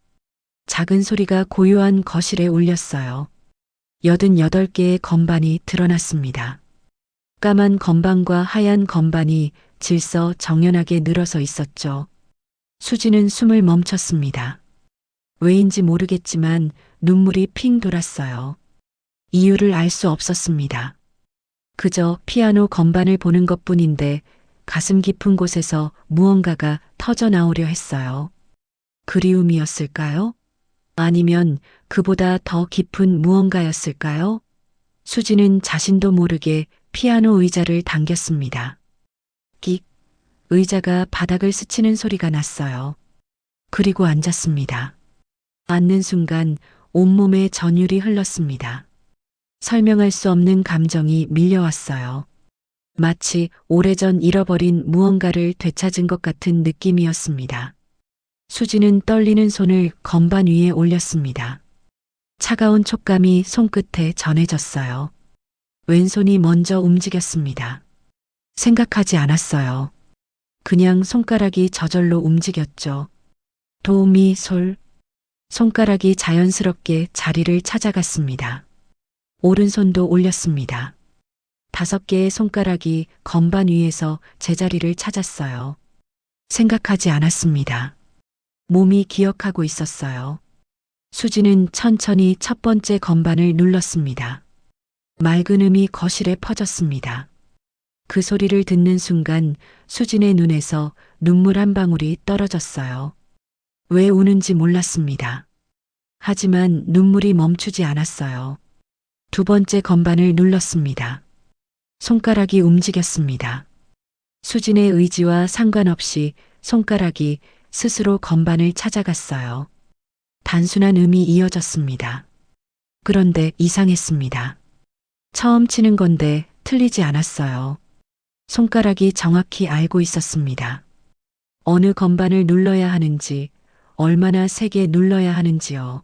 작은 소리가 고요한 거실에 울렸어요. 88개의 건반이 드러났습니다. 까만 건반과 하얀 건반이 질서 정연하게 늘어서 있었죠. 수지는 숨을 멈췄습니다. 왜인지 모르겠지만 눈물이 핑 돌았어요. 이유를 알 수 없었습니다. 그저 피아노 건반을 보는 것뿐인데 가슴 깊은 곳에서 무언가가 터져 나오려 했어요. 그리움이었을까요? 아니면 그보다 더 깊은 무언가였을까요? 수지는 자신도 모르게 피아노 의자를 당겼습니다. 끽. 의자가 바닥을 스치는 소리가 났어요. 그리고 앉았습니다. 앉는 순간 온몸에 전율이 흘렀습니다. 설명할 수 없는 감정이 밀려왔어요. 마치 오래전 잃어버린 무언가를 되찾은 것 같은 느낌이었습니다. 수지는 떨리는 손을 건반 위에 올렸습니다. 차가운 촉감이 손끝에 전해졌어요. 왼손이 먼저 움직였습니다. 생각하지 않았어요. 그냥 손가락이 저절로 움직였죠. 도, 미, 솔. 손가락이 자연스럽게 자리를 찾아갔습니다. 오른손도 올렸습니다. 5개의 손가락이 건반 위에서 제자리를 찾았어요. 생각하지 않았습니다. 몸이 기억하고 있었어요. 수지는 천천히 첫 번째 건반을 눌렀습니다. 맑은 음이 거실에 퍼졌습니다. 그 소리를 듣는 순간 수진의 눈에서 눈물 한 방울이 떨어졌어요. 왜 우는지 몰랐습니다. 하지만 눈물이 멈추지 않았어요. 2번째 건반을 눌렀습니다. 손가락이 움직였습니다. 수진의 의지와 상관없이 손가락이 스스로 건반을 찾아갔어요. 단순한 음이 이어졌습니다. 그런데 이상했습니다. 처음 치는 건데 틀리지 않았어요. 손가락이 정확히 알고 있었습니다. 어느 건반을 눌러야 하는지, 얼마나 세게 눌러야 하는지요.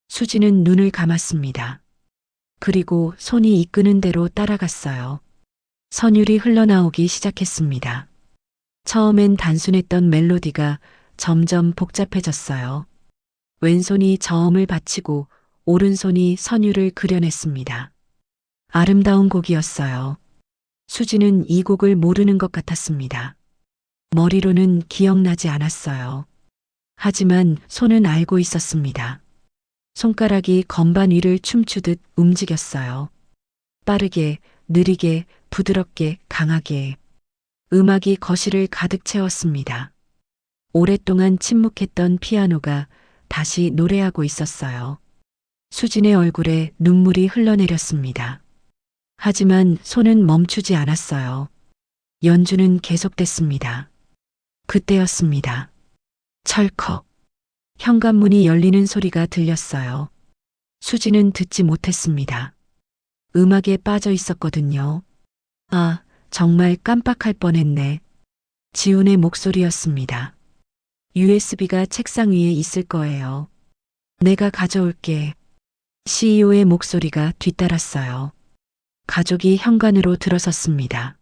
수지는 눈을 감았습니다. 그리고 손이 이끄는 대로 따라갔어요. 선율이 흘러나오기 시작했습니다. 처음엔 단순했던 멜로디가 점점 복잡해졌어요. 왼손이 저음을 받치고 오른손이 선율을 그려냈습니다. 아름다운 곡이었어요. 수지는 이 곡을 모르는 것 같았습니다. 머리로는 기억나지 않았어요. 하지만 손은 알고 있었습니다. 손가락이 건반 위를 춤추듯 움직였어요. 빠르게, 느리게, 부드럽게, 강하게. 음악이 거실을 가득 채웠습니다. 오랫동안 침묵했던 피아노가 다시 노래하고 있었어요. 수진의 얼굴에 눈물이 흘러내렸습니다. 하지만 손은 멈추지 않았어요. 연주는 계속됐습니다. 그때였습니다. 철컥. 현관문이 열리는 소리가 들렸어요. 수지는 듣지 못했습니다. 음악에 빠져 있었거든요. 아, 정말 깜빡할 뻔했네. 지훈의 목소리였습니다. USB가 책상 위에 있을 거예요. 내가 가져올게. CEO의 목소리가 뒤따랐어요. 가족이 현관으로 들어섰습니다.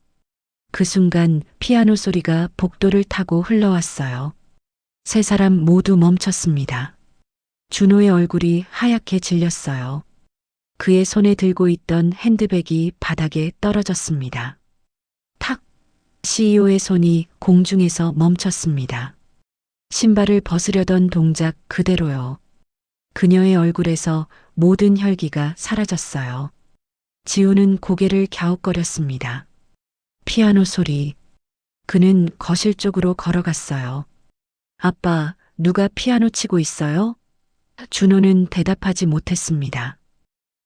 그 순간 피아노 소리가 복도를 타고 흘러왔어요. 세 사람 모두 멈췄습니다. 준호의 얼굴이 하얗게 질렸어요. 그의 손에 들고 있던 핸드백이 바닥에 떨어졌습니다. 탁! CEO의 손이 공중에서 멈췄습니다. 신발을 벗으려던 동작 그대로요. 그녀의 얼굴에서 모든 혈기가 사라졌어요. 지우는 고개를 갸웃거렸습니다. 피아노 소리. 그는 거실 쪽으로 걸어갔어요. 아빠, 누가 피아노 치고 있어요? 준호는 대답하지 못했습니다.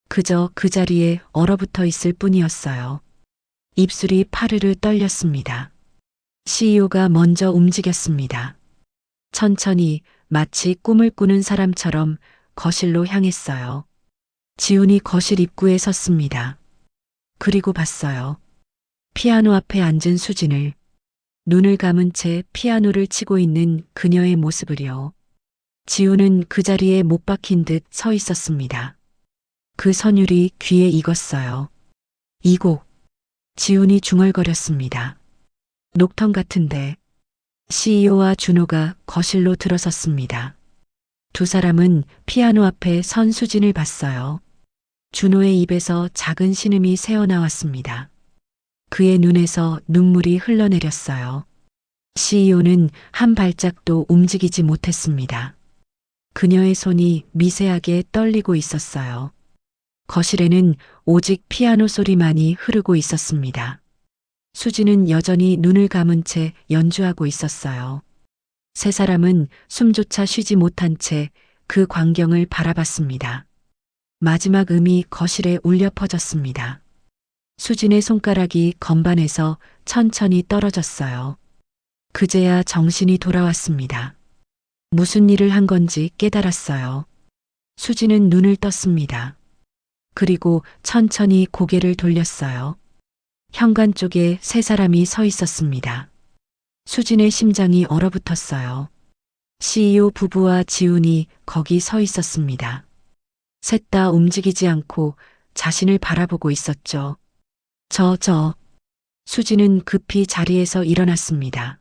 그저 그 자리에 얼어붙어 있을 뿐이었어요. 입술이 파르르 떨렸습니다. CEO가 먼저 움직였습니다. 천천히 마치 꿈을 꾸는 사람처럼 거실로 향했어요. 지훈이 거실 입구에 섰습니다. 그리고 봤어요. 피아노 앞에 앉은 수진을, 눈을 감은 채 피아노를 치고 있는 그녀의 모습을요. 지훈은 그 자리에 못 박힌 듯 서 있었습니다. 그 선율이 귀에 익었어요. 이 곡, 지훈이 중얼거렸습니다. 녹턴 같은데. CEO와 준호가 거실로 들어섰습니다. 두 사람은 피아노 앞에 선 수진을 봤어요. 준호의 입에서 작은 신음이 새어나왔습니다. 그의 눈에서 눈물이 흘러내렸어요. CEO는 한 발짝도 움직이지 못했습니다. 그녀의 손이 미세하게 떨리고 있었어요. 거실에는 오직 피아노 소리만이 흐르고 있었습니다. 수지는 여전히 눈을 감은 채 연주하고 있었어요. 세 사람은 숨조차 쉬지 못한 채 그 광경을 바라봤습니다. 마지막 음이 거실에 울려 퍼졌습니다. 수진의 손가락이 건반에서 천천히 떨어졌어요. 그제야 정신이 돌아왔습니다. 무슨 일을 한 건지 깨달았어요. 수진은 눈을 떴습니다. 그리고 천천히 고개를 돌렸어요. 현관 쪽에 세 사람이 서 있었습니다. 수진의 심장이 얼어붙었어요. CEO 부부와 지훈이 거기 서 있었습니다. 셋 다 움직이지 않고 자신을 바라보고 있었죠. 수진은 급히 자리에서 일어났습니다.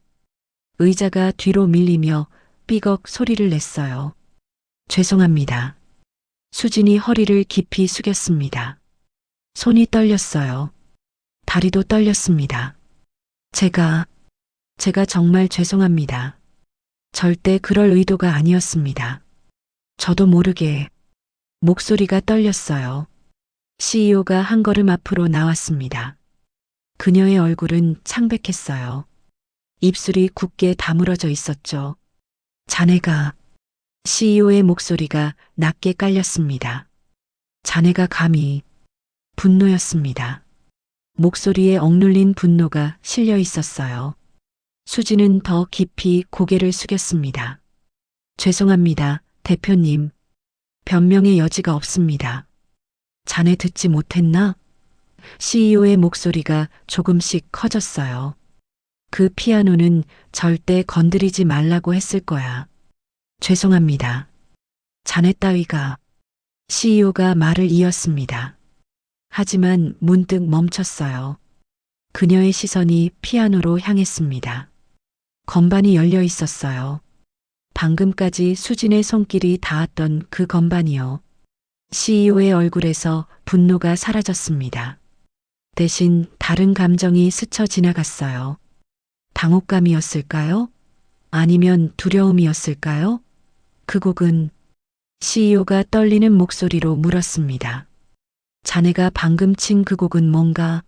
의자가 뒤로 밀리며 삐걱 소리를 냈어요. 죄송합니다. 수진이 허리를 깊이 숙였습니다. 손이 떨렸어요. 다리도 떨렸습니다. 제가 정말 죄송합니다. 절대 그럴 의도가 아니었습니다. 저도 모르게 목소리가 떨렸어요. CEO가 한 걸음 앞으로 나왔습니다. 그녀의 얼굴은 창백했어요. 입술이 굳게 다물어져 있었죠. 자네가, CEO의 목소리가 낮게 깔렸습니다. 자네가 감히, 분노였습니다. 목소리에 억눌린 분노가 실려 있었어요. 수지는 더 깊이 고개를 숙였습니다. 죄송합니다, 대표님. 변명의 여지가 없습니다. 자네 듣지 못했나? CEO의 목소리가 조금씩 커졌어요. 그 피아노는 절대 건드리지 말라고 했을 거야. 죄송합니다. 자네 따위가. CEO가 말을 이었습니다. 하지만 문득 멈췄어요. 그녀의 시선이 피아노로 향했습니다. 건반이 열려 있었어요. 방금까지 수진의 손길이 닿았던 그 건반이요. CEO의 얼굴에서 분노가 사라졌습니다. 대신 다른 감정이 스쳐 지나갔어요. 당혹감이었을까요? 아니면 두려움이었을까요? 그 곡은 CEO가 떨리는 목소리로 물었습니다. 자네가 방금 친 그 곡은 뭔가?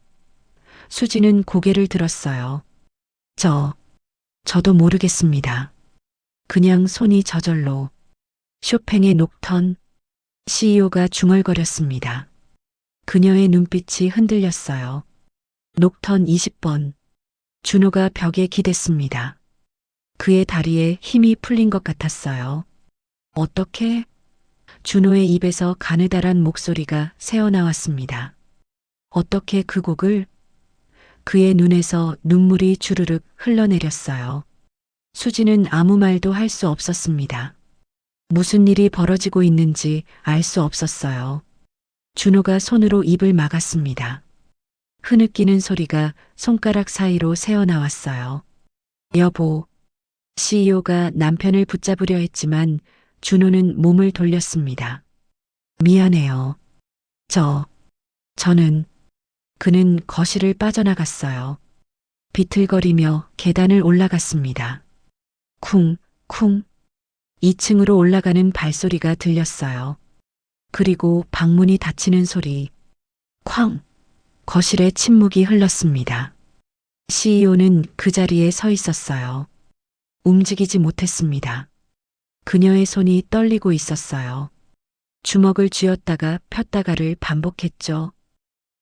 수지는 고개를 들었어요. 저도 모르겠습니다. 그냥 손이 저절로. 쇼팽의 녹턴. CEO가 중얼거렸습니다. 그녀의 눈빛이 흔들렸어요. 녹턴 20번. 준호가 벽에 기댔습니다. 그의 다리에 힘이 풀린 것 같았어요. 어떻게? 준호의 입에서 가느다란 목소리가 새어나왔습니다. 어떻게 그 곡을? 그의 눈에서 눈물이 주르륵 흘러내렸어요. 수지는 아무 말도 할 수 없었습니다. 무슨 일이 벌어지고 있는지 알 수 없었어요. 준호가 손으로 입을 막았습니다. 흐느끼는 소리가 손가락 사이로 새어나왔어요. 여보. CEO가 남편을 붙잡으려 했지만 준호는 몸을 돌렸습니다. 미안해요. 저는. 그는 거실을 빠져나갔어요. 비틀거리며 계단을 올라갔습니다. 쿵. 2층으로 올라가는 발소리가 들렸어요. 그리고 방문이 닫히는 소리. 쾅. 거실에 침묵이 흘렀습니다. CEO는 그 자리에 서 있었어요. 움직이지 못했습니다. 그녀의 손이 떨리고 있었어요. 주먹을 쥐었다가 폈다가를 반복했죠.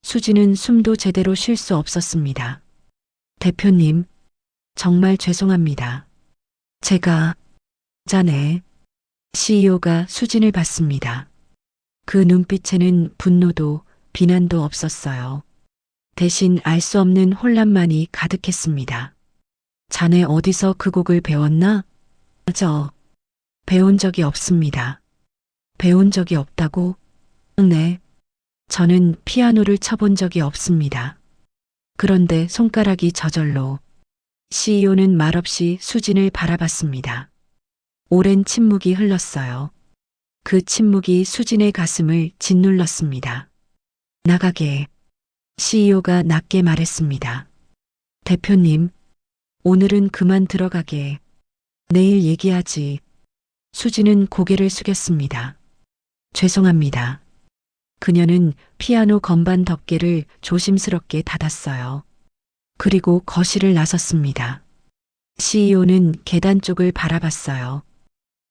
수지는 숨도 제대로 쉴 수 없었습니다. 대표님. 정말 죄송합니다. 제가 자네 CEO가 수진을 봤습니다. 그 눈빛에는 분노도 비난도 없었어요. 대신 알 수 없는 혼란만이 가득했습니다. 자네 어디서 그 곡을 배웠나? 저 배운 적이 없습니다. 배운 적이 없다고? 네. 저는 피아노를 쳐본 적이 없습니다. 그런데 손가락이 저절로. CEO는 말없이 수진을 바라봤습니다. 오랜 침묵이 흘렀어요. 그 침묵이 수진의 가슴을 짓눌렀습니다. 나가게. CEO가 낮게 말했습니다. 대표님, 오늘은 그만 들어가게. 내일 얘기하지. 수진은 고개를 숙였습니다. 죄송합니다. 그녀는 피아노 건반 덮개를 조심스럽게 닫았어요. 그리고 거실을 나섰습니다. CEO는 계단 쪽을 바라봤어요.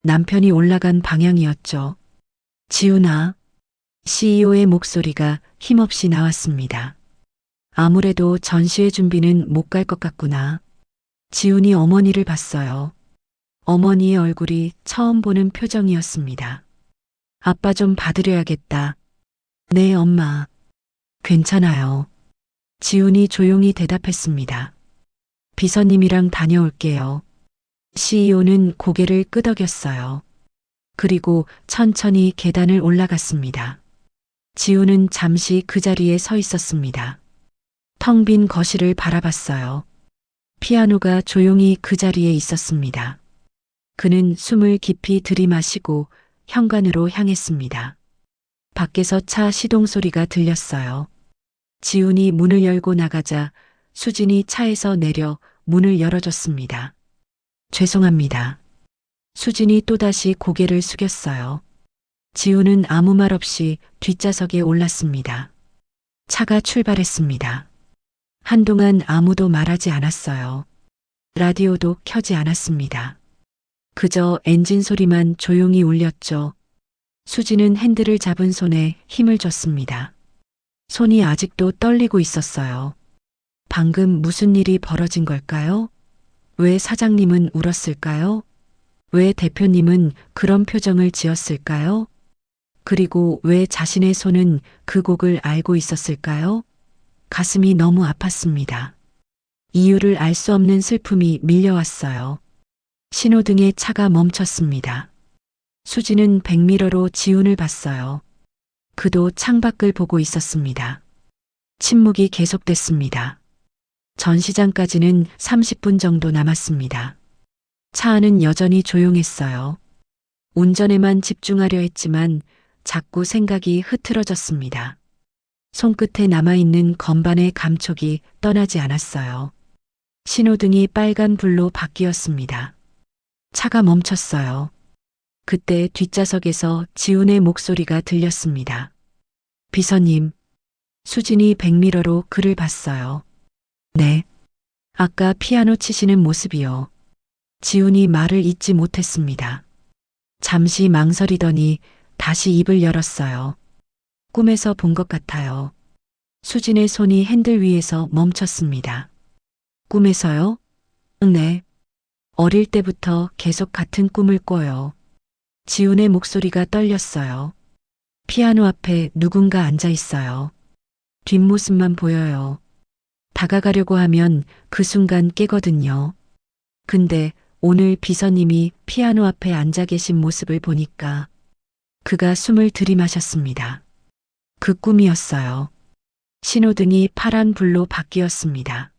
남편이 올라간 방향이었죠. 지훈아. CEO의 목소리가 힘없이 나왔습니다. 아무래도 전시회 준비는 못 갈 것 같구나. 지훈이 어머니를 봤어요. 어머니의 얼굴이 처음 보는 표정이었습니다. 아빠 좀 봐드려야겠다. 네, 엄마. 괜찮아요. 지훈이 조용히 대답했습니다. 비서님이랑 다녀올게요. CEO는 고개를 끄덕였어요. 그리고 천천히 계단을 올라갔습니다. 지훈은 잠시 그 자리에 서 있었습니다. 텅 빈 거실을 바라봤어요. 피아노가 조용히 그 자리에 있었습니다. 그는 숨을 깊이 들이마시고 현관으로 향했습니다. 밖에서 차 시동 소리가 들렸어요. 지훈이 문을 열고 나가자 수진이 차에서 내려 문을 열어줬습니다. 죄송합니다. 수진이 또다시 고개를 숙였어요. 지훈은 아무 말 없이 뒷좌석에 올랐습니다. 차가 출발했습니다. 한동안 아무도 말하지 않았어요. 라디오도 켜지 않았습니다. 그저 엔진 소리만 조용히 울렸죠. 수진은 핸들을 잡은 손에 힘을 줬습니다. 손이 아직도 떨리고 있었어요. 방금 무슨 일이 벌어진 걸까요? 왜 사장님은 울었을까요? 왜 대표님은 그런 표정을 지었을까요? 그리고 왜 자신의 손은 그 곡을 알고 있었을까요? 가슴이 너무 아팠습니다. 이유를 알 수 없는 슬픔이 밀려왔어요. 신호등에 차가 멈췄습니다. 수지는 백미러로 지훈을 봤어요. 그도 창밖을 보고 있었습니다. 침묵이 계속됐습니다. 전시장까지는 30분 정도 남았습니다. 차 안은 여전히 조용했어요. 운전에만 집중하려 했지만 자꾸 생각이 흐트러졌습니다. 손끝에 남아있는 건반의 감촉이 떠나지 않았어요. 신호등이 빨간 불로 바뀌었습니다. 차가 멈췄어요. 그때 뒷좌석에서 지훈의 목소리가 들렸습니다. 비서님, 수진이 백미러로 그를 봤어요. 네. 아까 피아노 치시는 모습이요. 지훈이 말을 잇지 못했습니다. 잠시 망설이더니 다시 입을 열었어요. 꿈에서 본 것 같아요. 수진의 손이 핸들 위에서 멈췄습니다. 꿈에서요? 네. 어릴 때부터 계속 같은 꿈을 꿔요. 지훈의 목소리가 떨렸어요. 피아노 앞에 누군가 앉아 있어요. 뒷모습만 보여요. 다가가려고 하면 그 순간 깨거든요. 근데 오늘 비서님이 피아노 앞에 앉아 계신 모습을 보니까 그가 숨을 들이마셨습니다. 그 꿈이었어요. 신호등이 파란 불로 바뀌었습니다.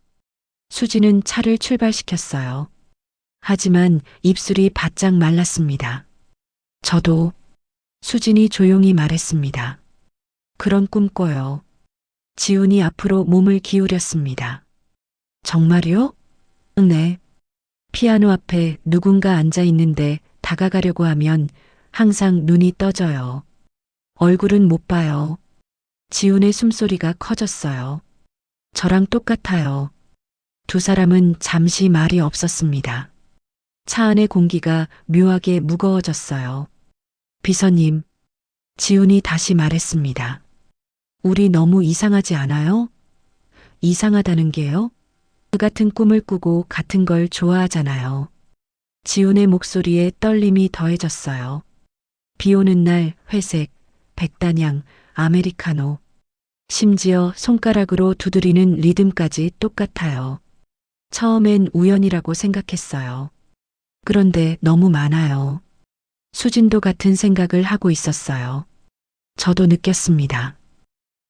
수지는 차를 출발시켰어요. 하지만 입술이 바짝 말랐습니다. 저도. 수진이 조용히 말했습니다. 그런 꿈 꿔요. 지훈이 앞으로 몸을 기울였습니다. 정말요? 네. 피아노 앞에 누군가 앉아 있는데 다가가려고 하면 항상 눈이 떠져요. 얼굴은 못 봐요. 지훈의 숨소리가 커졌어요. 저랑 똑같아요. 두 사람은 잠시 말이 없었습니다. 차 안의 공기가 묘하게 무거워졌어요. 비서님, 지훈이 다시 말했습니다. 우리 너무 이상하지 않아요? 이상하다는 게요? 같은 꿈을 꾸고 같은 걸 좋아하잖아요. 지훈의 목소리에 떨림이 더해졌어요. 비 오는 날 회색, 백단향, 아메리카노. 심지어 손가락으로 두드리는 리듬까지 똑같아요. 처음엔 우연이라고 생각했어요. 그런데 너무 많아요. 수진도 같은 생각을 하고 있었어요. 저도 느꼈습니다.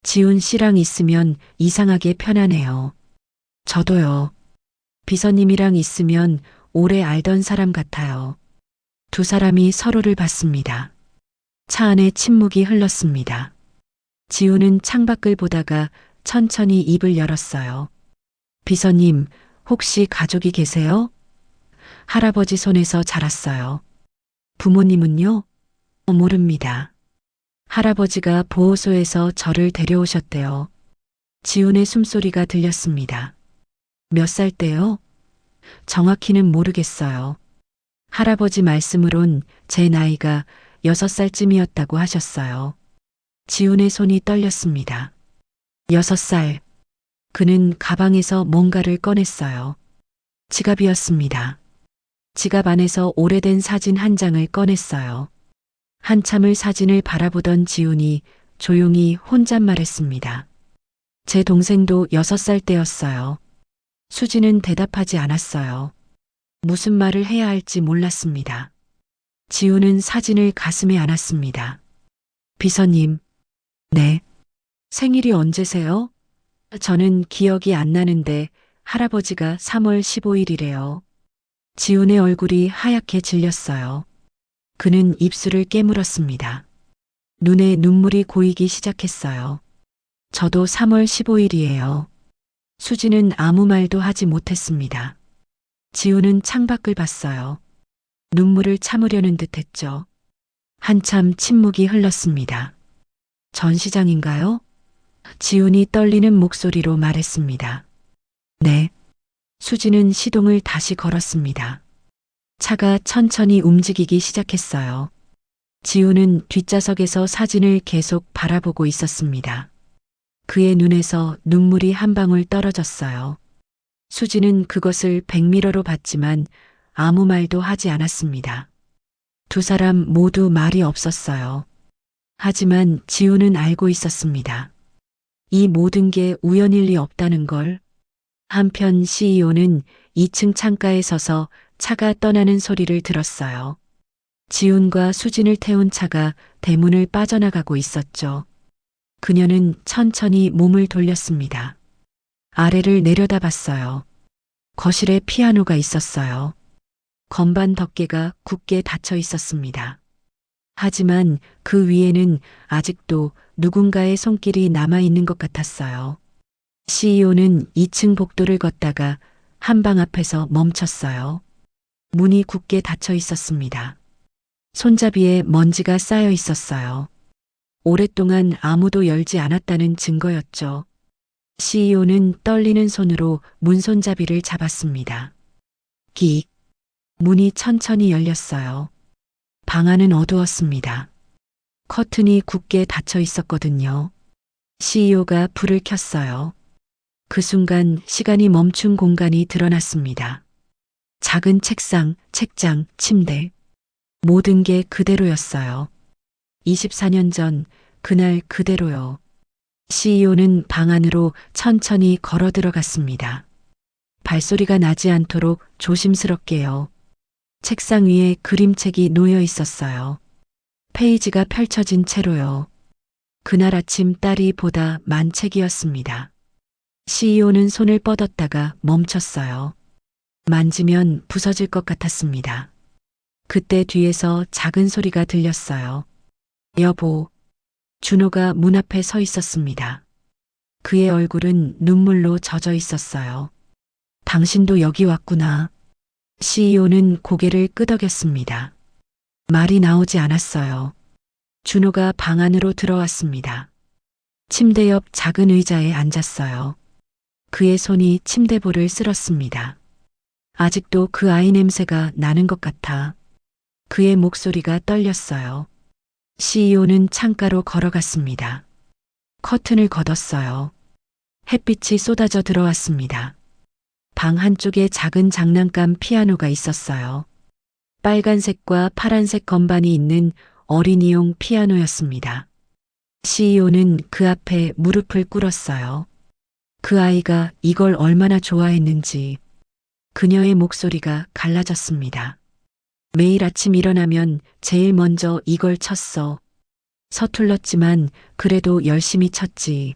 지훈 씨랑 있으면 이상하게 편하네요. 저도요. 비서님이랑 있으면 오래 알던 사람 같아요. 두 사람이 서로를 봤습니다. 차 안에 침묵이 흘렀습니다. 지훈은 창밖을 보다가 천천히 입을 열었어요. 비서님, 혹시 가족이 계세요? 할아버지 손에서 자랐어요. 부모님은요? 모릅니다. 할아버지가 보호소에서 저를 데려오셨대요. 지훈의 숨소리가 들렸습니다. 몇 살 때요? 정확히는 모르겠어요. 할아버지 말씀으론 제 나이가 6살쯤이었다고 하셨어요. 지훈의 손이 떨렸습니다. 6살. 그는 가방에서 뭔가를 꺼냈어요. 지갑이었습니다. 지갑 안에서 오래된 사진 한 장을 꺼냈어요. 한참을 사진을 바라보던 지훈이 조용히 혼잣말했습니다. 제 동생도 6살 때였어요. 수지는 대답하지 않았어요. 무슨 말을 해야 할지 몰랐습니다. 지훈은 사진을 가슴에 안았습니다. 비서님, 네. 생일이 언제세요? 저는 기억이 안 나는데 할아버지가 3월 15일이래요. 지훈의 얼굴이 하얗게 질렸어요. 그는 입술을 깨물었습니다. 눈에 눈물이 고이기 시작했어요. 저도 3월 15일이에요. 수지는 아무 말도 하지 못했습니다. 지훈은 창밖을 봤어요. 눈물을 참으려는 듯 했죠. 한참 침묵이 흘렀습니다. 전시장인가요? 지훈이 떨리는 목소리로 말했습니다. 네. 수지는 시동을 다시 걸었습니다. 차가 천천히 움직이기 시작했어요. 지훈은 뒷좌석에서 사진을 계속 바라보고 있었습니다. 그의 눈에서 눈물이 한 방울 떨어졌어요. 수지는 그것을 백미러로 봤지만 아무 말도 하지 않았습니다. 두 사람 모두 말이 없었어요. 하지만 지훈은 알고 있었습니다. 이 모든 게 우연일 리 없다는 걸. 한편 CEO는 2층 창가에 서서 차가 떠나는 소리를 들었어요. 지훈과 수진을 태운 차가 대문을 빠져나가고 있었죠. 그녀는 천천히 몸을 돌렸습니다. 아래를 내려다봤어요. 거실에 피아노가 있었어요. 건반 덮개가 굳게 닫혀 있었습니다. 하지만 그 위에는 아직도 누군가의 손길이 남아있는 것 같았어요. CEO는 2층 복도를 걷다가 한방 앞에서 멈췄어요. 문이 굳게 닫혀 있었습니다. 손잡이에 먼지가 쌓여 있었어요. 오랫동안 아무도 열지 않았다는 증거였죠. CEO는 떨리는 손으로 문 손잡이를 잡았습니다. 끽. 문이 천천히 열렸어요. 방 안은 어두웠습니다. 커튼이 굳게 닫혀 있었거든요. CEO가 불을 켰어요. 그 순간 시간이 멈춘 공간이 드러났습니다. 작은 책상, 책장, 침대. 모든 게 그대로였어요. 24년 전, 그날 그대로요. CEO는 방 안으로 천천히 걸어 들어갔습니다. 발소리가 나지 않도록 조심스럽게요. 책상 위에 그림책이 놓여 있었어요. 페이지가 펼쳐진 채로요. 그날 아침 딸이 보다 만 책이었습니다. CEO는 손을 뻗었다가 멈췄어요. 만지면 부서질 것 같았습니다. 그때 뒤에서 작은 소리가 들렸어요. 여보. 준호가 문 앞에 서 있었습니다. 그의 얼굴은 눈물로 젖어 있었어요. 당신도 여기 왔구나. CEO는 고개를 끄덕였습니다. 말이 나오지 않았어요. 준호가 방 안으로 들어왔습니다. 침대 옆 작은 의자에 앉았어요. 그의 손이 침대볼을 쓸었습니다. 아직도 그 아이 냄새가 나는 것 같아. 그의 목소리가 떨렸어요. CEO는 창가로 걸어갔습니다. 커튼을 걷었어요. 햇빛이 쏟아져 들어왔습니다. 방 한쪽에 작은 장난감 피아노가 있었어요. 빨간색과 파란색 건반이 있는 어린이용 피아노였습니다. CEO는 그 앞에 무릎을 꿇었어요. 그 아이가 이걸 얼마나 좋아했는지 그녀의 목소리가 갈라졌습니다. 매일 아침 일어나면 제일 먼저 이걸 쳤어. 서툴렀지만 그래도 열심히 쳤지.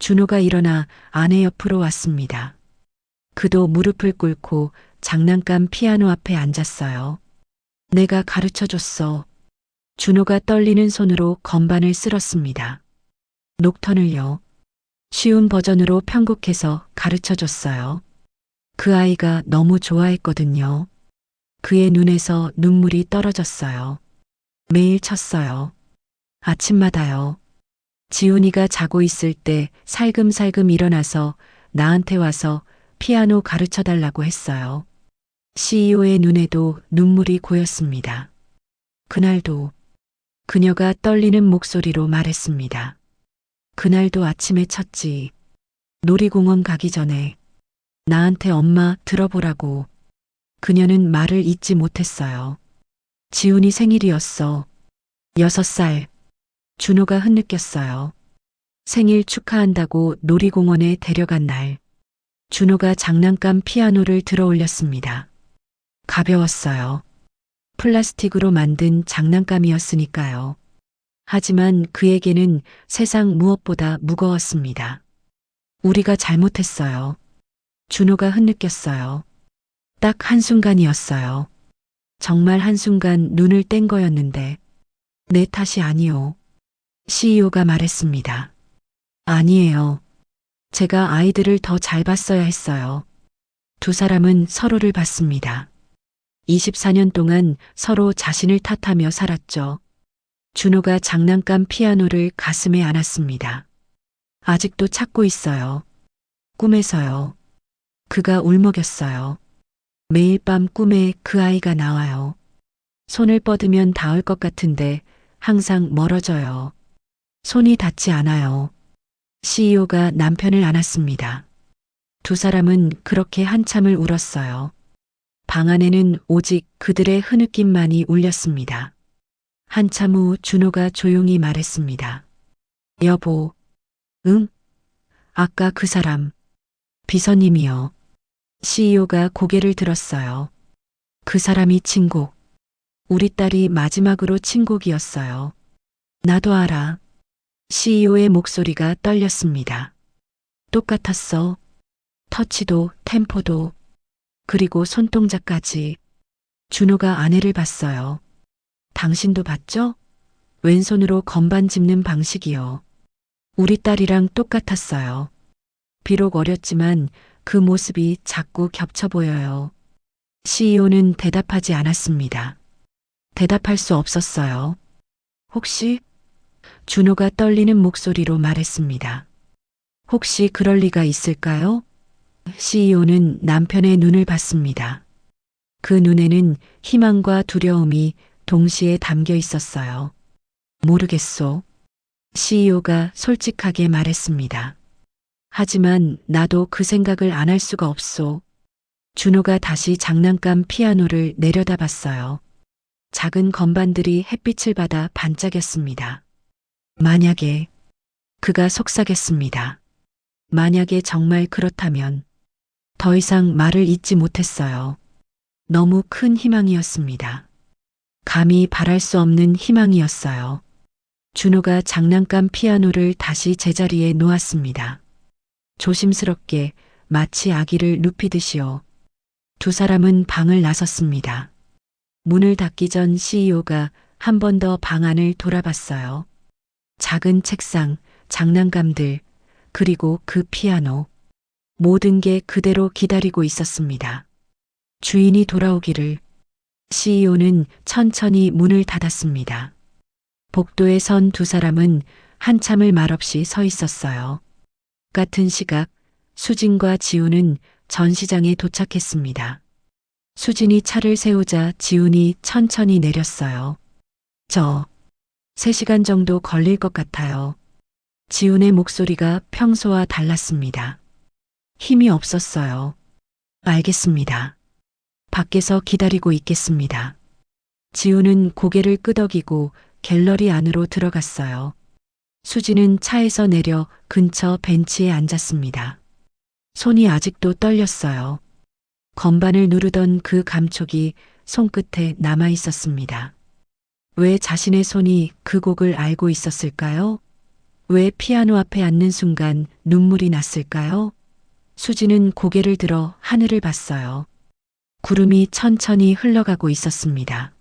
준호가 일어나 아내 옆으로 왔습니다. 그도 무릎을 꿇고 장난감 피아노 앞에 앉았어요. 내가 가르쳐 줬어. 준호가 떨리는 손으로 건반을 쓸었습니다. 녹턴을요. 쉬운 버전으로 편곡해서 가르쳐 줬어요. 그 아이가 너무 좋아했거든요. 그의 눈에서 눈물이 떨어졌어요. 매일 쳤어요. 아침마다요. 지훈이가 자고 있을 때 살금살금 일어나서 나한테 와서 피아노 가르쳐 달라고 했어요. CEO의 눈에도 눈물이 고였습니다. 그날도 그녀가 떨리는 목소리로 말했습니다. 그날도 아침에 쳤지. 놀이공원 가기 전에 나한테 엄마 들어보라고. 그녀는 말을 잇지 못했어요. 지훈이 생일이었어. 6살. 준호가 흐느꼈어요. 생일 축하한다고 놀이공원에 데려간 날. 준호가 장난감 피아노를 들어 올렸습니다. 가벼웠어요. 플라스틱으로 만든 장난감이었으니까요. 하지만 그에게는 세상 무엇보다 무거웠습니다. 우리가 잘못했어요. 준호가 흐느꼈어요. 딱 한순간이었어요. 정말 한순간 눈을 뗀 거였는데 내 탓이 아니요. CEO가 말했습니다. 아니에요. 제가 아이들을 더 잘 봤어야 했어요. 두 사람은 서로를 봤습니다. 24년 동안 서로 자신을 탓하며 살았죠. 준호가 장난감 피아노를 가슴에 안았습니다. 아직도 찾고 있어요. 꿈에서요. 그가 울먹였어요. 매일 밤 꿈에 그 아이가 나와요. 손을 뻗으면 닿을 것 같은데 항상 멀어져요. 손이 닿지 않아요. CEO가 남편을 안았습니다. 두 사람은 그렇게 한참을 울었어요. 방 안에는 오직 그들의 흐느낌만이 울렸습니다. 한참 후 준호가 조용히 말했습니다. 여보, 응? 아까 그 사람, 비서님이요. CEO가 고개를 들었어요. 그 사람이 친곡. 우리 딸이 마지막으로 친곡이었어요. 나도 알아. CEO의 목소리가 떨렸습니다. 똑같았어. 터치도, 템포도, 그리고 손동작까지. 준호가 아내를 봤어요. 당신도 봤죠? 왼손으로 건반 짚는 방식이요. 우리 딸이랑 똑같았어요. 비록 어렸지만 그 모습이 자꾸 겹쳐 보여요. CEO는 대답하지 않았습니다. 대답할 수 없었어요. 혹시? 준호가 떨리는 목소리로 말했습니다. 혹시 그럴 리가 있을까요? CEO는 남편의 눈을 봤습니다. 그 눈에는 희망과 두려움이 동시에 담겨 있었어요. 모르겠소. CEO가 솔직하게 말했습니다. 하지만 나도 그 생각을 안 할 수가 없소. 준호가 다시 장난감 피아노를 내려다봤어요. 작은 건반들이 햇빛을 받아 반짝였습니다. 만약에 그가 속삭였습니다. 만약에 정말 그렇다면 더 이상 말을 잇지 못했어요. 너무 큰 희망이었습니다. 감히 바랄 수 없는 희망이었어요. 준호가 장난감 피아노를 다시 제자리에 놓았습니다. 조심스럽게 마치 아기를 눕히듯이요. 두 사람은 방을 나섰습니다. 문을 닫기 전 CEO가 한 번 더 방 안을 돌아봤어요. 작은 책상, 장난감들, 그리고 그 피아노. 모든 게 그대로 기다리고 있었습니다. 주인이 돌아오기를. CEO는 천천히 문을 닫았습니다. 복도에 선 두 사람은 한참을 말없이 서 있었어요. 같은 시각, 수진과 지훈은 전시장에 도착했습니다. 수진이 차를 세우자 지훈이 천천히 내렸어요. 3시간 정도 걸릴 것 같아요. 지훈의 목소리가 평소와 달랐습니다. 힘이 없었어요. 알겠습니다. 밖에서 기다리고 있겠습니다. 지우는 고개를 끄덕이고 갤러리 안으로 들어갔어요. 수지는 차에서 내려 근처 벤치에 앉았습니다. 손이 아직도 떨렸어요. 건반을 누르던 그 감촉이 손끝에 남아 있었습니다. 왜 자신의 손이 그 곡을 알고 있었을까요? 왜 피아노 앞에 앉는 순간 눈물이 났을까요? 수지는 고개를 들어 하늘을 봤어요. 구름이 천천히 흘러가고 있었습니다.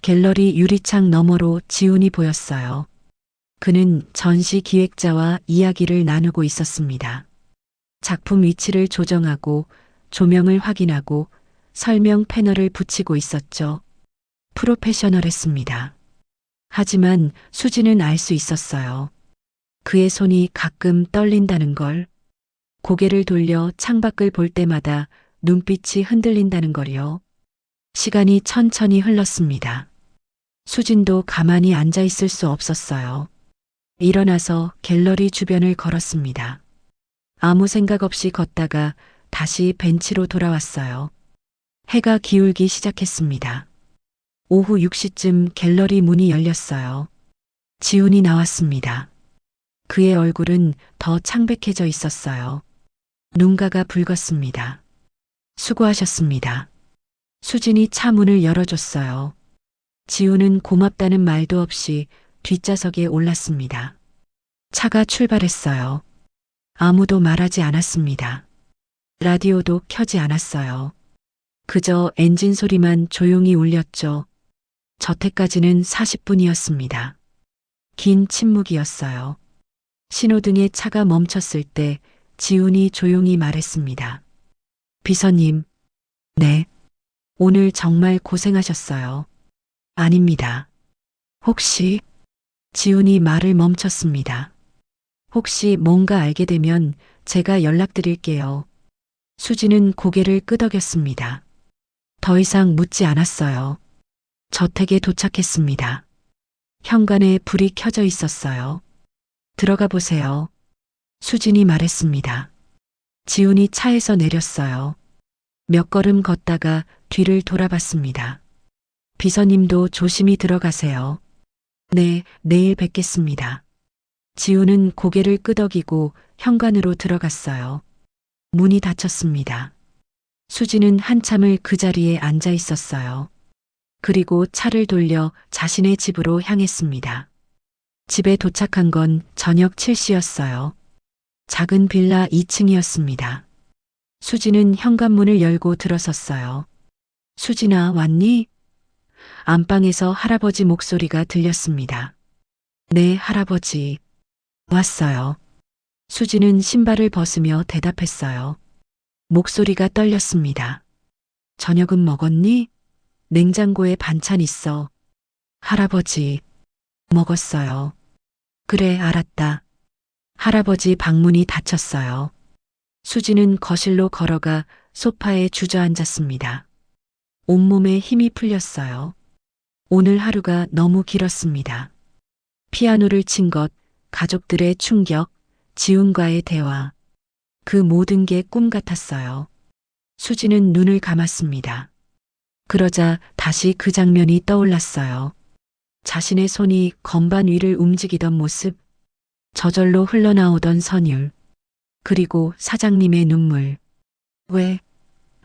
갤러리 유리창 너머로 지훈이 보였어요. 그는 전시 기획자와 이야기를 나누고 있었습니다. 작품 위치를 조정하고 조명을 확인하고 설명 패널을 붙이고 있었죠. 프로페셔널했습니다. 하지만 수지는 알 수 있었어요. 그의 손이 가끔 떨린다는 걸. 고개를 돌려 창밖을 볼 때마다 눈빛이 흔들린다는 걸요. 시간이 천천히 흘렀습니다. 수진도 가만히 앉아 있을 수 없었어요. 일어나서 갤러리 주변을 걸었습니다. 아무 생각 없이 걷다가 다시 벤치로 돌아왔어요. 해가 기울기 시작했습니다. 오후 6시쯤 갤러리 문이 열렸어요. 지훈이 나왔습니다. 그의 얼굴은 더 창백해져 있었어요. 눈가가 붉었습니다. 수고하셨습니다. 수진이 차 문을 열어줬어요. 지훈은 고맙다는 말도 없이 뒷좌석에 올랐습니다. 차가 출발했어요. 아무도 말하지 않았습니다. 라디오도 켜지 않았어요. 그저 엔진 소리만 조용히 울렸죠. 저택까지는 40분이었습니다. 긴 침묵이었어요. 신호등에 차가 멈췄을 때 지훈이 조용히 말했습니다. 비서님, 네. 오늘 정말 고생하셨어요. 아닙니다. 혹시, 지훈이 말을 멈췄습니다. 혹시 뭔가 알게 되면 제가 연락드릴게요. 수지는 고개를 끄덕였습니다. 더 이상 묻지 않았어요. 저택에 도착했습니다. 현관에 불이 켜져 있었어요. 들어가 보세요. 수진이 말했습니다. 지훈이 차에서 내렸어요. 몇 걸음 걷다가 뒤를 돌아봤습니다. 비서님도 조심히 들어가세요. 네, 내일 뵙겠습니다. 지훈은 고개를 끄덕이고 현관으로 들어갔어요. 문이 닫혔습니다. 수지는 한참을 그 자리에 앉아 있었어요. 그리고 차를 돌려 자신의 집으로 향했습니다. 집에 도착한 건 저녁 7시였어요. 작은 빌라 2층이었습니다. 수지는 현관문을 열고 들어섰어요. 수진아, 왔니? 안방에서 할아버지 목소리가 들렸습니다. 네, 할아버지. 왔어요. 수지는 신발을 벗으며 대답했어요. 목소리가 떨렸습니다. 저녁은 먹었니? 냉장고에 반찬 있어. 할아버지. 먹었어요. 그래, 알았다. 할아버지 방문이 닫혔어요. 수지는 거실로 걸어가 소파에 주저앉았습니다. 온몸에 힘이 풀렸어요. 오늘 하루가 너무 길었습니다. 피아노를 친 것, 가족들의 충격, 지훈과의 대화. 그 모든 게 꿈 같았어요. 수지는 눈을 감았습니다. 그러자 다시 그 장면이 떠올랐어요. 자신의 손이 건반 위를 움직이던 모습, 저절로 흘러나오던 선율, 그리고 사장님의 눈물. 왜?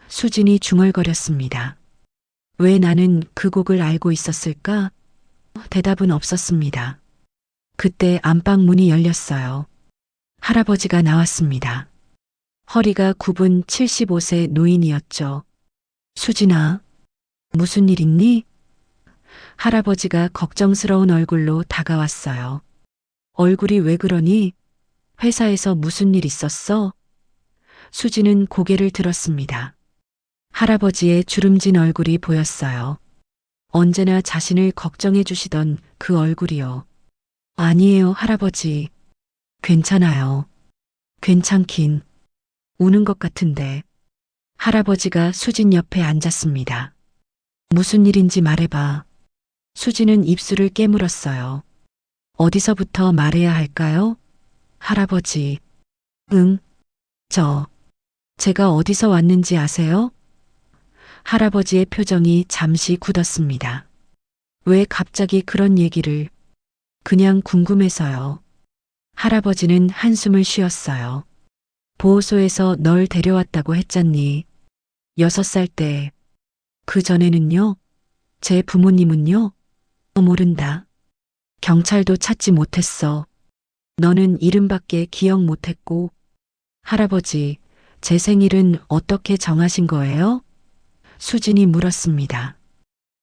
수진이 중얼거렸습니다. 왜 나는 그 곡을 알고 있었을까? 대답은 없었습니다. 그때 안방 문이 열렸어요. 할아버지가 나왔습니다. 허리가 굽은 75세 노인이었죠. 수진아, 무슨 일 있니? 할아버지가 걱정스러운 얼굴로 다가왔어요. 얼굴이 왜 그러니? 회사에서 무슨 일 있었어? 수지는 고개를 들었습니다. 할아버지의 주름진 얼굴이 보였어요. 언제나 자신을 걱정해 주시던 그 얼굴이요. 아니에요, 할아버지. 괜찮아요. 괜찮긴. 우는 것 같은데. 할아버지가 수진 옆에 앉았습니다. 무슨 일인지 말해봐. 수지는 입술을 깨물었어요. 어디서부터 말해야 할까요? 할아버지. 응, 제가 어디서 왔는지 아세요? 할아버지의 표정이 잠시 굳었습니다. 왜 갑자기 그런 얘기를? 그냥 궁금해서요. 할아버지는 한숨을 쉬었어요. 보호소에서 널 데려왔다고 했잖니. 6살 때. 그 전에는요? 제 부모님은요? 모른다. 경찰도 찾지 못했어. 너는 이름밖에 기억 못했고. 할아버지, 제 생일은 어떻게 정하신 거예요? 수진이 물었습니다.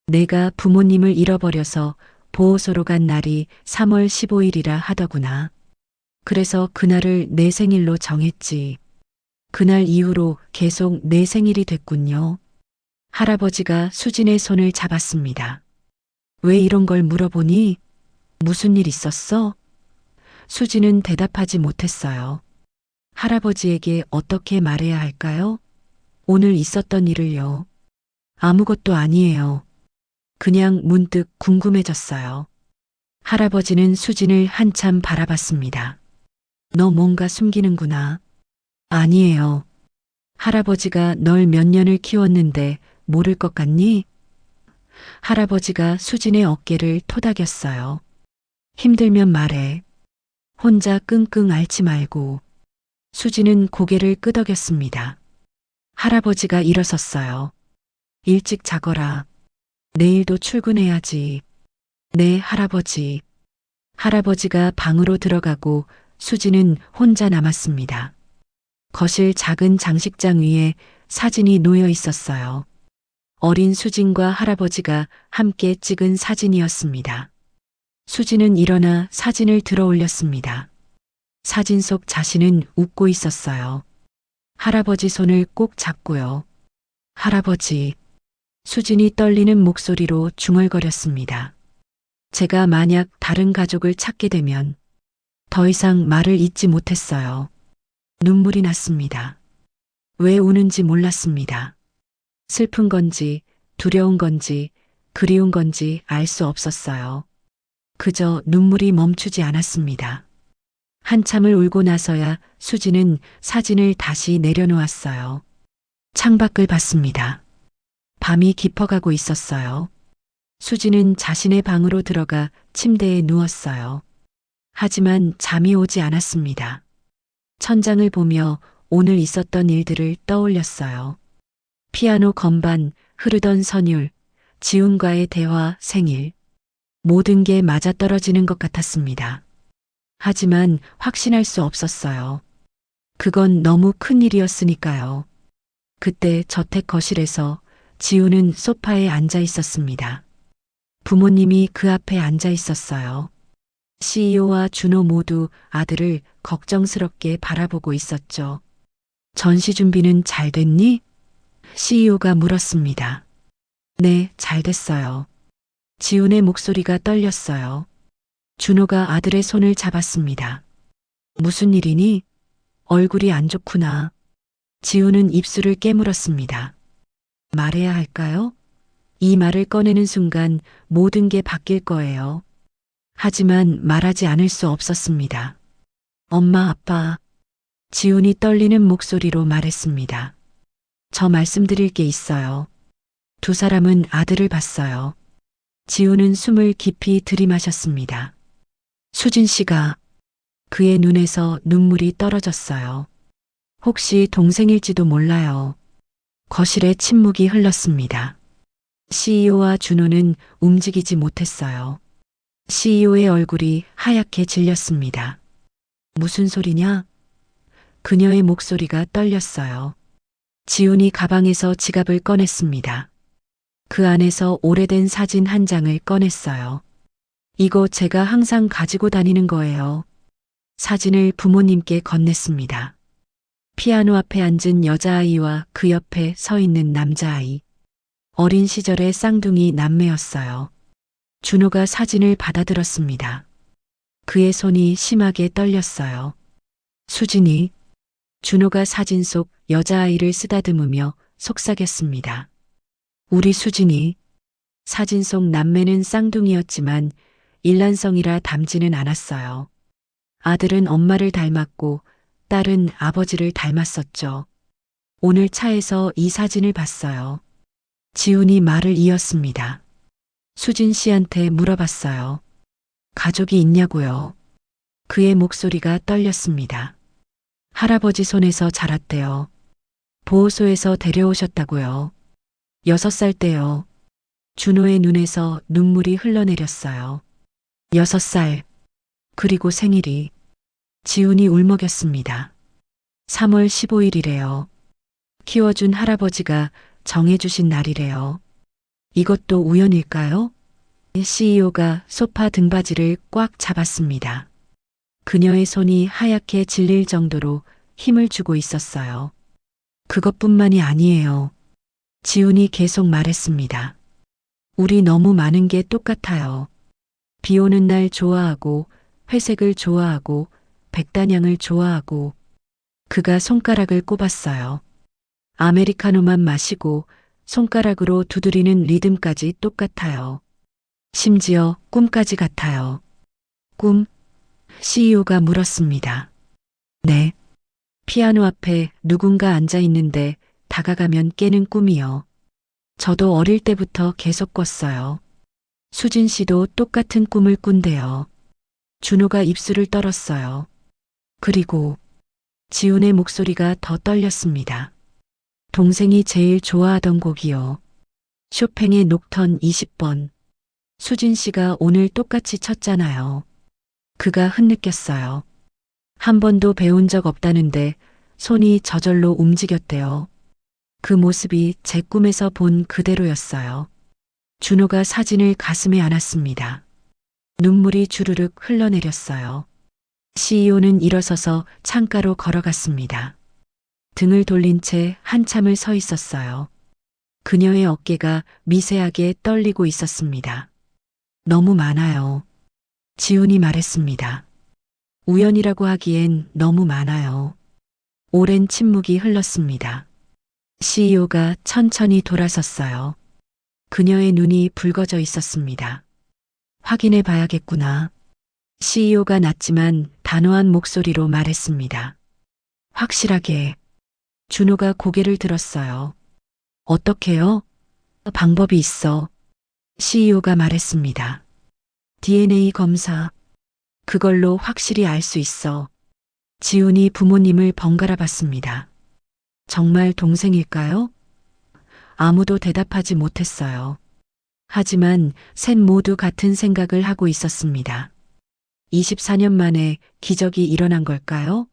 내가 부모님을 잃어버려서 보호소로 간 날이 3월 15일이라 하더구나. 그래서 그날을 내 생일로 정했지. 그날 이후로 계속 내 생일이 됐군요. 할아버지가 수진의 손을 잡았습니다. 왜 이런 걸 물어보니? 무슨 일 있었어? 수진은 대답하지 못했어요. 할아버지에게 어떻게 말해야 할까요? 오늘 있었던 일을요. 아무것도 아니에요. 그냥 문득 궁금해졌어요. 할아버지는 수진을 한참 바라봤습니다. 너 뭔가 숨기는구나. 아니에요. 할아버지가 널 몇 년을 키웠는데 모를 것 같니? 할아버지가 수진의 어깨를 토닥였어요. 힘들면 말해. 혼자 끙끙 앓지 말고. 수진은 고개를 끄덕였습니다. 할아버지가 일어섰어요. 일찍 자거라. 내일도 출근해야지. 네, 할아버지. 할아버지가 방으로 들어가고 수진은 혼자 남았습니다. 거실 작은 장식장 위에 사진이 놓여 있었어요. 어린 수진과 할아버지가 함께 찍은 사진이었습니다. 수진은 일어나 사진을 들어 올렸습니다. 사진 속 자신은 웃고 있었어요. 할아버지 손을 꼭 잡고요. 할아버지. 수진이 떨리는 목소리로 중얼거렸습니다. 제가 만약 다른 가족을 찾게 되면 더 이상 말을 잇지 못했어요. 눈물이 났습니다. 왜 우는지 몰랐습니다. 슬픈 건지 두려운 건지 그리운 건지 알 수 없었어요. 그저 눈물이 멈추지 않았습니다. 한참을 울고 나서야 수진은 사진을 다시 내려놓았어요. 창밖을 봤습니다. 밤이 깊어가고 있었어요. 수진은 자신의 방으로 들어가 침대에 누웠어요. 하지만 잠이 오지 않았습니다. 천장을 보며 오늘 있었던 일들을 떠올렸어요. 피아노 건반, 흐르던 선율, 지훈과의 대화, 생일. 모든 게 맞아떨어지는 것 같았습니다. 하지만 확신할 수 없었어요. 그건 너무 큰 일이었으니까요. 그때 저택 거실에서 지훈은 소파에 앉아 있었습니다. 부모님이 그 앞에 앉아 있었어요. CEO와 준호 모두 아들을 걱정스럽게 바라보고 있었죠. 전시 준비는 잘 됐니? CEO가 물었습니다. 네, 잘 됐어요. 지훈의 목소리가 떨렸어요. 준호가 아들의 손을 잡았습니다. 무슨 일이니? 얼굴이 안 좋구나. 지훈은 입술을 깨물었습니다. 말해야 할까요? 이 말을 꺼내는 순간 모든 게 바뀔 거예요. 하지만 말하지 않을 수 없었습니다. 엄마, 아빠. 지훈이 떨리는 목소리로 말했습니다. 저 말씀드릴 게 있어요. 두 사람은 아들을 봤어요. 지훈은 숨을 깊이 들이마셨습니다. 수진 씨가 그의 눈에서 눈물이 떨어졌어요. 혹시 동생일지도 몰라요. 거실에 침묵이 흘렀습니다. CEO와 준호는 움직이지 못했어요. CEO의 얼굴이 하얗게 질렸습니다. 무슨 소리냐? 그녀의 목소리가 떨렸어요. 지훈이 가방에서 지갑을 꺼냈습니다. 그 안에서 오래된 사진 한 장을 꺼냈어요. 이거 제가 항상 가지고 다니는 거예요. 사진을 부모님께 건넸습니다. 피아노 앞에 앉은 여자아이와 그 옆에 서 있는 남자아이. 어린 시절의 쌍둥이 남매였어요. 준호가 사진을 받아들었습니다. 그의 손이 심하게 떨렸어요. 수진이. 준호가 사진 속 여자아이를 쓰다듬으며 속삭였습니다. 우리 수진이. 사진 속 남매는 쌍둥이였지만 일란성이라 닮지는 않았어요. 아들은 엄마를 닮았고 딸은 아버지를 닮았었죠. 오늘 차에서 이 사진을 봤어요. 지훈이 말을 이었습니다. 수진 씨한테 물어봤어요. 가족이 있냐고요. 그의 목소리가 떨렸습니다. 할아버지 손에서 자랐대요. 보호소에서 데려오셨다고요. 6살 때요. 준호의 눈에서 눈물이 흘러내렸어요. 6살. 그리고 생일이. 지훈이 울먹였습니다. 3월 15일이래요. 키워준 할아버지가 정해주신 날이래요. 이것도 우연일까요? CEO가 소파 등받이를 꽉 잡았습니다. 그녀의 손이 하얗게 질릴 정도로 힘을 주고 있었어요. 그것뿐만이 아니에요. 지훈이 계속 말했습니다. 우리 너무 많은 게 똑같아요. 비 오는 날 좋아하고, 회색을 좋아하고, 백단향을 좋아하고. 그가 손가락을 꼽았어요. 아메리카노만 마시고 손가락으로 두드리는 리듬까지 똑같아요. 심지어 꿈까지 같아요. 꿈? CEO가 물었습니다. 네. 피아노 앞에 누군가 앉아 있는데 다가가면 깨는 꿈이요. 저도 어릴 때부터 계속 꿨어요. 수진 씨도 똑같은 꿈을 꾼대요. 준호가 입술을 떨었어요. 그리고 지훈의 목소리가 더 떨렸습니다. 동생이 제일 좋아하던 곡이요. 쇼팽의 녹턴 20번. 수진 씨가 오늘 똑같이 쳤잖아요. 그가 흐느꼈어요. 한 번도 배운 적 없다는데 손이 저절로 움직였대요. 그 모습이 제 꿈에서 본 그대로였어요. 준호가 사진을 가슴에 안았습니다. 눈물이 주르륵 흘러내렸어요. CEO는 일어서서 창가로 걸어갔습니다. 등을 돌린 채 한참을 서 있었어요. 그녀의 어깨가 미세하게 떨리고 있었습니다. 너무 많아요. 지훈이 말했습니다. 우연이라고 하기엔 너무 많아요. 오랜 침묵이 흘렀습니다. CEO가 천천히 돌아섰어요. 그녀의 눈이 붉어져 있었습니다. 확인해 봐야겠구나. CEO가 낮지만 단호한 목소리로 말했습니다. 확실하게. 준호가 고개를 들었어요. 어떻게요? 방법이 있어. CEO가 말했습니다. DNA 검사. 그걸로 확실히 알 수 있어. 지훈이 부모님을 번갈아 봤습니다. 정말 동생일까요? 아무도 대답하지 못했어요. 하지만 셋 모두 같은 생각을 하고 있었습니다. 24년 만에 기적이 일어난 걸까요?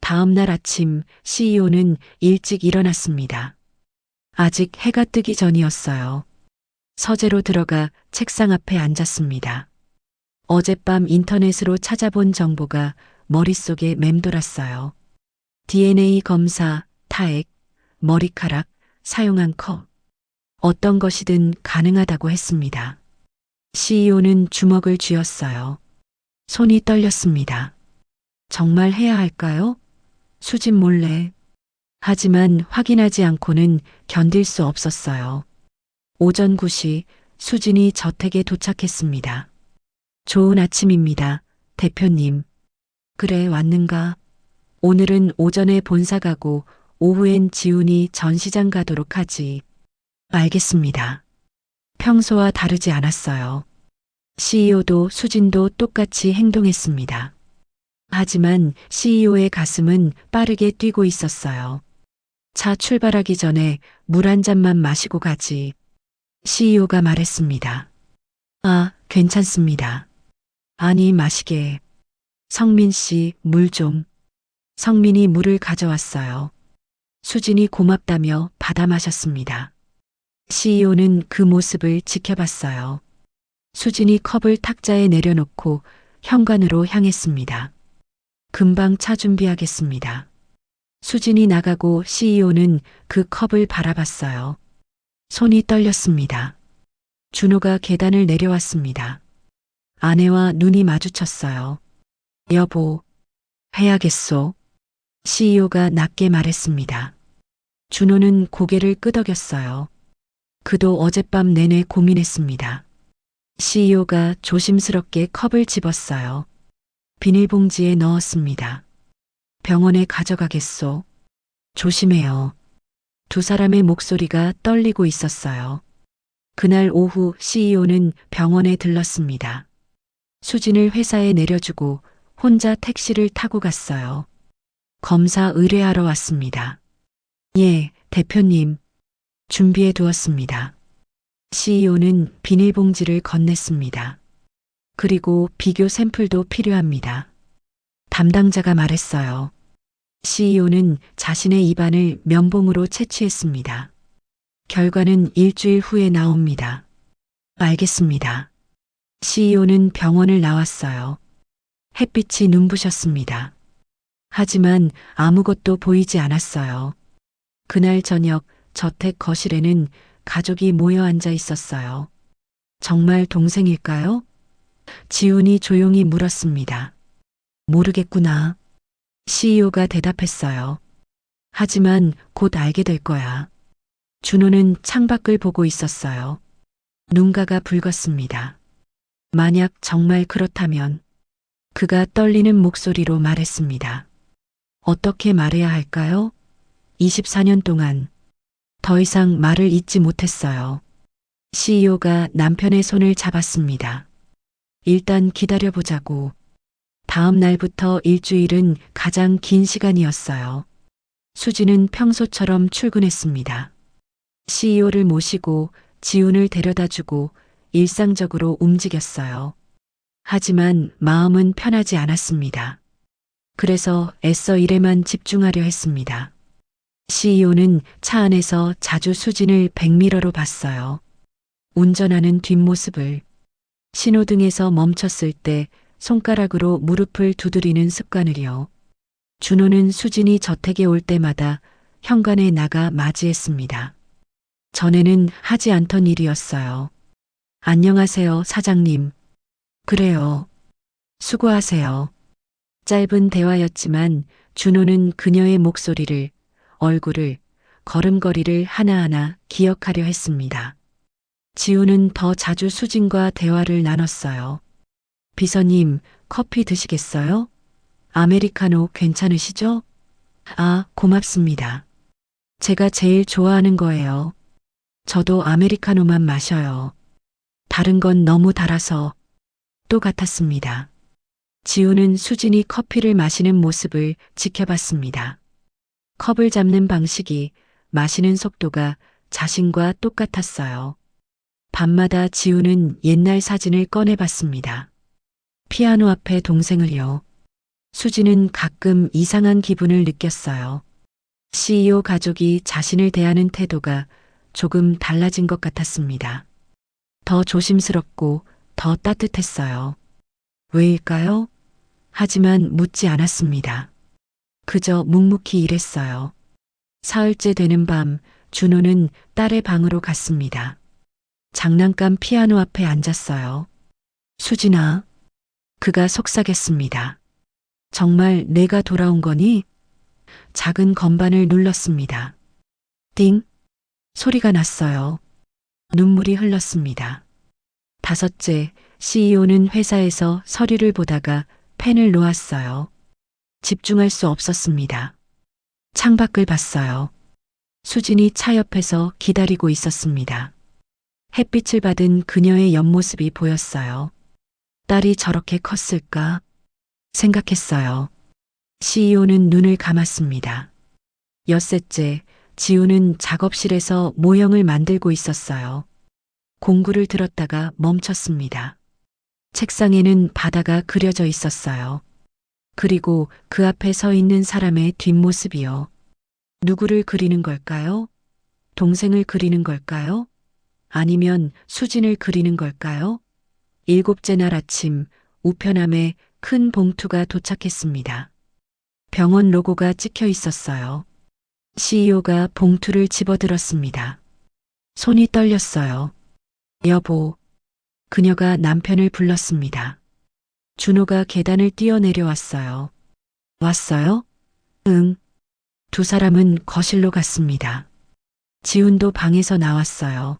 다음 날 아침 CEO는 일찍 일어났습니다. 아직 해가 뜨기 전이었어요. 서재로 들어가 책상 앞에 앉았습니다. 어젯밤 인터넷으로 찾아본 정보가 머릿속에 맴돌았어요. DNA 검사, 타액, 머리카락, 사용한 컵. 어떤 것이든 가능하다고 했습니다. CEO는 주먹을 쥐었어요. 손이 떨렸습니다. 정말 해야 할까요? 수진 몰래. 하지만 확인하지 않고는 견딜 수 없었어요. 오전 9시 수진이 저택에 도착했습니다. 좋은 아침입니다, 대표님. 그래, 왔는가? 오늘은 오전에 본사 가고 오후엔 지훈이 전시장 가도록 하지. 알겠습니다. 평소와 다르지 않았어요. CEO도 수진도 똑같이 행동했습니다. 하지만 CEO의 가슴은 빠르게 뛰고 있었어요. 차 출발하기 전에 물 한 잔만 마시고 가지. CEO가 말했습니다. 아, 괜찮습니다. 아니, 마시게. 성민 씨, 물 좀. 성민이 물을 가져왔어요. 수진이 고맙다며 받아 마셨습니다. CEO는 그 모습을 지켜봤어요. 수진이 컵을 탁자에 내려놓고 현관으로 향했습니다. 금방 차 준비하겠습니다. 수진이 나가고 CEO는 그 컵을 바라봤어요. 손이 떨렸습니다. 준호가 계단을 내려왔습니다. 아내와 눈이 마주쳤어요. 여보, 해야겠소. CEO가 낮게 말했습니다. 준호는 고개를 끄덕였어요. 그도 어젯밤 내내 고민했습니다. CEO가 조심스럽게 컵을 집었어요. 비닐봉지에 넣었습니다. 병원에 가져가겠소. 조심해요. 두 사람의 목소리가 떨리고 있었어요. 그날 오후 CEO는 병원에 들렀습니다. 수진을 회사에 내려주고 혼자 택시를 타고 갔어요. 검사 의뢰하러 왔습니다. 예, 대표님. 준비해 두었습니다. CEO는 비닐봉지를 건넸습니다. 그리고 비교 샘플도 필요합니다. 담당자가 말했어요. CEO는 자신의 입안을 면봉으로 채취했습니다. 결과는 일주일 후에 나옵니다. 알겠습니다. CEO는 병원을 나왔어요. 햇빛이 눈부셨습니다. 하지만 아무것도 보이지 않았어요. 그날 저녁 저택 거실에는 가족이 모여 앉아 있었어요. 정말 동생일까요? 지훈이 조용히 물었습니다. 모르겠구나. CEO가 대답했어요. 하지만 곧 알게 될 거야. 준호는 창밖을 보고 있었어요. 눈가가 붉었습니다. 만약 정말 그렇다면 그가 떨리는 목소리로 말했습니다. 어떻게 말해야 할까요? 24년 동안 더 이상 말을 잇지 못했어요. CEO가 남편의 손을 잡았습니다. 일단 기다려보자고. 다음 날부터 일주일은 가장 긴 시간이었어요. 수지는 평소처럼 출근했습니다. CEO를 모시고 지훈을 데려다주고 일상적으로 움직였어요. 하지만 마음은 편하지 않았습니다. 그래서 애써 일에만 집중하려 했습니다. CEO는 차 안에서 자주 수진을 백미러로 봤어요. 운전하는 뒷모습을, 신호등에서 멈췄을 때 손가락으로 무릎을 두드리는 습관을요. 준호는 수진이 저택에 올 때마다 현관에 나가 맞이했습니다. 전에는 하지 않던 일이었어요. 안녕하세요, 사장님. 그래요. 수고하세요. 짧은 대화였지만 준호는 그녀의 목소리를, 얼굴을, 걸음걸이를 하나하나 기억하려 했습니다. 지우는 더 자주 수진과 대화를 나눴어요. 비서님, 커피 드시겠어요? 아메리카노 괜찮으시죠? 아, 고맙습니다. 제가 제일 좋아하는 거예요. 저도 아메리카노만 마셔요. 다른 건 너무 달아서. 또 같았습니다. 지우는 수진이 커피를 마시는 모습을 지켜봤습니다. 컵을 잡는 방식이, 마시는 속도가 자신과 똑같았어요. 밤마다 지우는 옛날 사진을 꺼내봤습니다. 피아노 앞에 동생을요. 수지는 가끔 이상한 기분을 느꼈어요. CEO 가족이 자신을 대하는 태도가 조금 달라진 것 같았습니다. 더 조심스럽고 더 따뜻했어요. 왜일까요? 하지만 묻지 않았습니다. 그저 묵묵히 일했어요. 사흘째 되는 밤, 준호는 딸의 방으로 갔습니다. 장난감 피아노 앞에 앉았어요. 수진아. 그가 속삭였습니다. 정말 내가 돌아온 거니? 작은 건반을 눌렀습니다. 띵! 소리가 났어요. 눈물이 흘렀습니다. 다섯째, CEO는 회사에서 서류를 보다가 펜을 놓았어요. 집중할 수 없었습니다. 창밖을 봤어요. 수진이 차 옆에서 기다리고 있었습니다. 햇빛을 받은 그녀의 옆모습이 보였어요. 딸이 저렇게 컸을까? 생각했어요. CEO는 눈을 감았습니다. 엿새째, 지우는 작업실에서 모형을 만들고 있었어요. 공구를 들었다가 멈췄습니다. 책상에는 바다가 그려져 있었어요. 그리고 그 앞에 서 있는 사람의 뒷모습이요. 누구를 그리는 걸까요? 동생을 그리는 걸까요? 아니면 수진을 그리는 걸까요? 일곱째 날 아침, 우편함에 큰 봉투가 도착했습니다. 병원 로고가 찍혀 있었어요. CEO가 봉투를 집어들었습니다. 손이 떨렸어요. 여보. 그녀가 남편을 불렀습니다. 준호가 계단을 뛰어내려왔어요. 왔어요? 응. 두 사람은 거실로 갔습니다. 지훈도 방에서 나왔어요.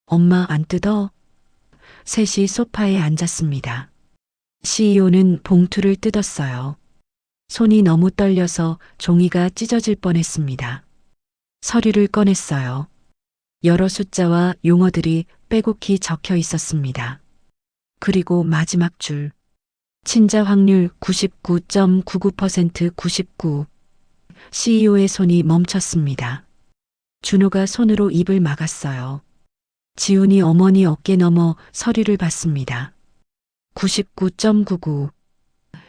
엄마 안 뜯어? 셋이 소파에 앉았습니다. CEO는 봉투를 뜯었어요. 손이 너무 떨려서 종이가 찢어질 뻔했습니다. 서류를 꺼냈어요. 여러 숫자와 용어들이 빼곡히 적혀 있었습니다. 그리고 마지막 줄. 친자 확률 99.99% 99. CEO의 손이 멈췄습니다. 준호가 손으로 입을 막았어요. 지훈이 어머니 어깨 너머 서류를 봤습니다. 99.99.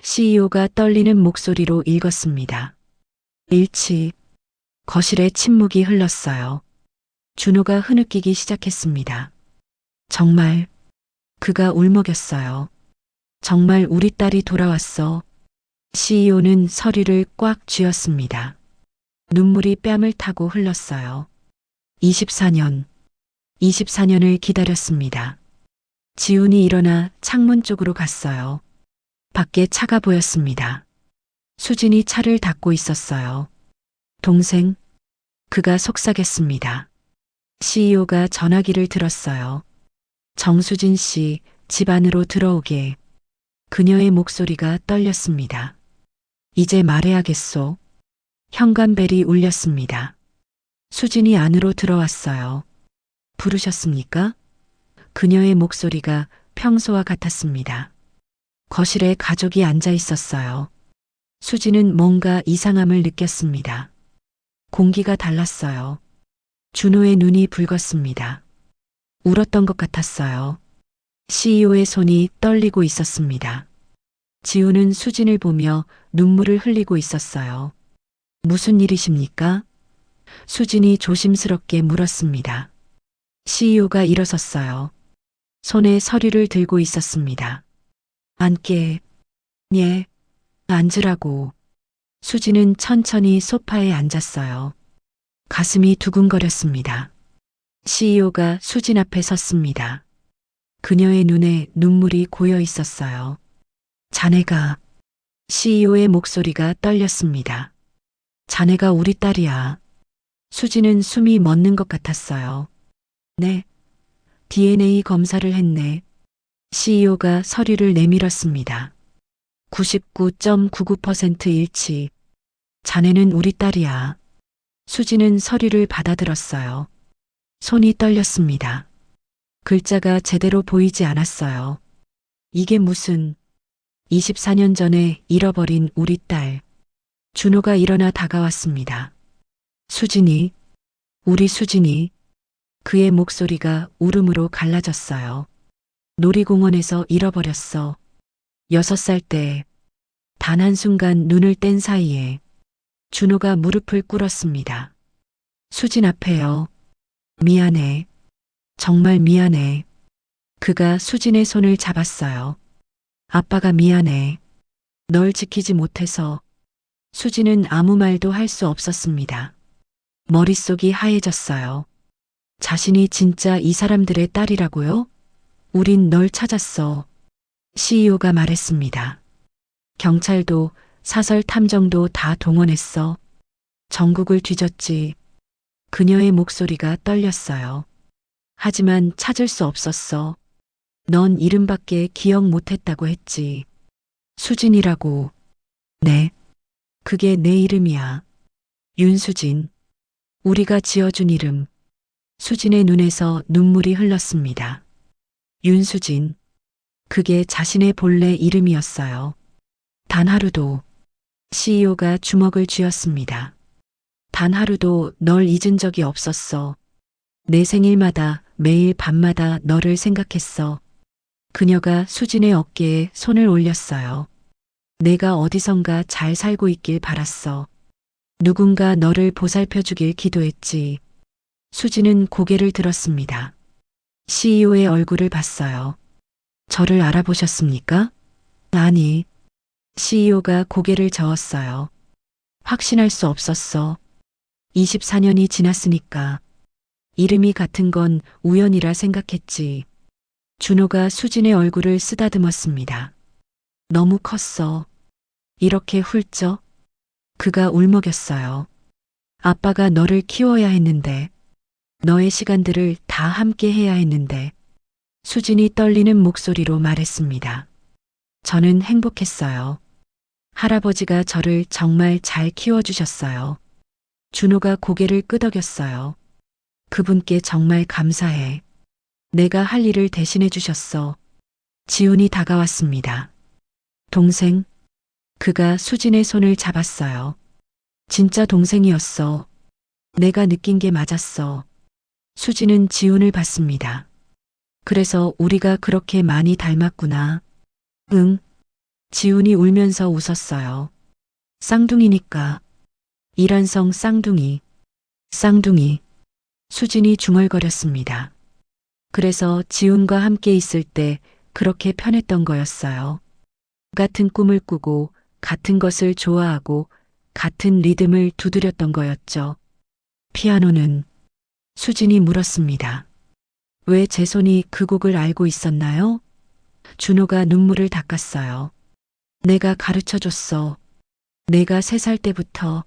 CEO가 떨리는 목소리로 읽었습니다. 일치. 거실에 침묵이 흘렀어요. 준호가 흐느끼기 시작했습니다. 정말. 그가 울먹였어요. 정말 우리 딸이 돌아왔어. CEO는 서류를 꽉 쥐었습니다. 눈물이 뺨을 타고 흘렀어요. 24년을 기다렸습니다. 지훈이 일어나 창문 쪽으로 갔어요. 밖에 차가 보였습니다. 수진이 차를 닫고 있었어요. 동생, 그가 속삭였습니다. CEO가 전화기를 들었어요. 정수진 씨, 집 안으로 들어오게. 그녀의 목소리가 떨렸습니다. 이제 말해야겠소. 현관벨이 울렸습니다. 수진이 안으로 들어왔어요. 부르셨습니까? 그녀의 목소리가 평소와 같았습니다. 거실에 가족이 앉아 있었어요. 수진은 뭔가 이상함을 느꼈습니다. 공기가 달랐어요. 준호의 눈이 붉었습니다. 울었던 것 같았어요. CEO의 손이 떨리고 있었습니다. 지훈은 수진을 보며 눈물을 흘리고 있었어요. 무슨 일이십니까? 수진이 조심스럽게 물었습니다. CEO가 일어섰어요. 손에 서류를 들고 있었습니다. 앉게. 예, 앉으라고. 수진은 천천히 소파에 앉았어요. 가슴이 두근거렸습니다. CEO가 수진 앞에 섰습니다. 그녀의 눈에 눈물이 고여 있었어요. 자네가. CEO의 목소리가 떨렸습니다. 자네가 우리 딸이야. 수진은 숨이 멎는 것 같았어요. 네. DNA 검사를 했네. CEO가 서류를 내밀었습니다. 99.99% 일치. 자네는 우리 딸이야. 수진은 서류를 받아들었어요. 손이 떨렸습니다. 글자가 제대로 보이지 않았어요. 이게 무슨. 24년 전에 잃어버린 우리 딸. 준호가 일어나 다가왔습니다. 수진이. 우리 수진이. 그의 목소리가 울음으로 갈라졌어요. 놀이공원에서 잃어버렸어. 6살 때. 단 한순간 눈을 뗀 사이에. 준호가 무릎을 꿇었습니다. 수진 앞에요. 미안해. 정말 미안해. 그가 수진의 손을 잡았어요. 아빠가 미안해. 널 지키지 못해서. 수진은 아무 말도 할 수 없었습니다. 머릿속이 하얘졌어요. 자신이 진짜 이 사람들의 딸이라고요? 우린 널 찾았어. CEO가 말했습니다. 경찰도 사설 탐정도 다 동원했어. 전국을 뒤졌지. 그녀의 목소리가 떨렸어요. 하지만 찾을 수 없었어. 넌 이름밖에 기억 못했다고 했지. 수진이라고. 네. 그게 내 이름이야. 윤수진. 우리가 지어준 이름. 수진의 눈에서 눈물이 흘렀습니다. 윤수진. 그게 자신의 본래 이름이었어요. 단 하루도. CEO가 주먹을 쥐었습니다. 단 하루도 널 잊은 적이 없었어. 내 생일마다 매일 밤마다 너를 생각했어. 그녀가 수진의 어깨에 손을 올렸어요. 내가 어디선가 잘 살고 있길 바랐어. 누군가 너를 보살펴주길 기도했지. 수진은 고개를 들었습니다. CEO의 얼굴을 봤어요. 저를 알아보셨습니까? 아니. CEO가 고개를 저었어요. 확신할 수 없었어. 24년이 지났으니까. 이름이 같은 건 우연이라 생각했지. 준호가 수진의 얼굴을 쓰다듬었습니다. 너무 컸어. 이렇게 훌쩍. 그가 울먹였어요. 아빠가 너를 키워야 했는데. 너의 시간들을 다 함께 해야 했는데. 수진이 떨리는 목소리로 말했습니다. 저는 행복했어요. 할아버지가 저를 정말 잘 키워주셨어요. 준호가 고개를 끄덕였어요. 그분께 정말 감사해. 내가 할 일을 대신해 주셨어. 지훈이 다가왔습니다. 동생? 그가 수진의 손을 잡았어요. 진짜 동생이었어. 내가 느낀 게 맞았어. 수진은 지훈을 봤습니다. 그래서 우리가 그렇게 많이 닮았구나. 응. 지훈이 울면서 웃었어요. 쌍둥이니까. 이란성 쌍둥이. 쌍둥이. 수진이 중얼거렸습니다. 그래서 지훈과 함께 있을 때 그렇게 편했던 거였어요. 같은 꿈을 꾸고 같은 것을 좋아하고 같은 리듬을 두드렸던 거였죠. 피아노는 수진이 물었습니다. 왜 제 손이 그 곡을 알고 있었나요? 준호가 눈물을 닦았어요. 내가 가르쳐 줬어. 내가 3살 때부터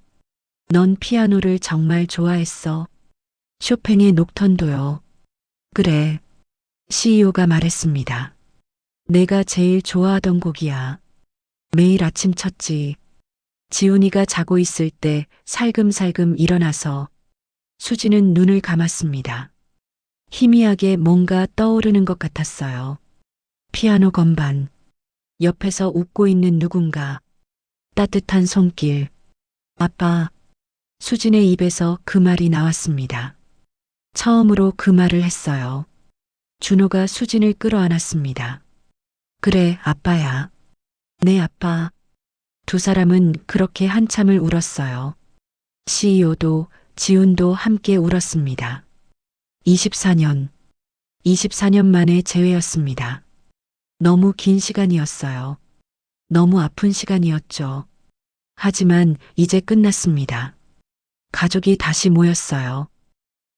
넌 피아노를 정말 좋아했어. 쇼팽의 녹턴도요. 그래. CEO가 말했습니다. 내가 제일 좋아하던 곡이야. 매일 아침 쳤지. 지훈이가 자고 있을 때 살금살금 일어나서 수지는 눈을 감았습니다. 희미하게 뭔가 떠오르는 것 같았어요. 피아노 건반. 옆에서 웃고 있는 누군가. 따뜻한 손길. 아빠. 수진의 입에서 그 말이 나왔습니다. 처음으로 그 말을 했어요. 준호가 수진을 끌어안았습니다. 그래, 아빠야. 내 아빠. 두 사람은 그렇게 한참을 울었어요. CEO도 지훈도 함께 울었습니다. 24년 만에 재회였습니다. 너무 긴 시간이었어요. 너무 아픈 시간이었죠. 하지만 이제 끝났습니다. 가족이 다시 모였어요.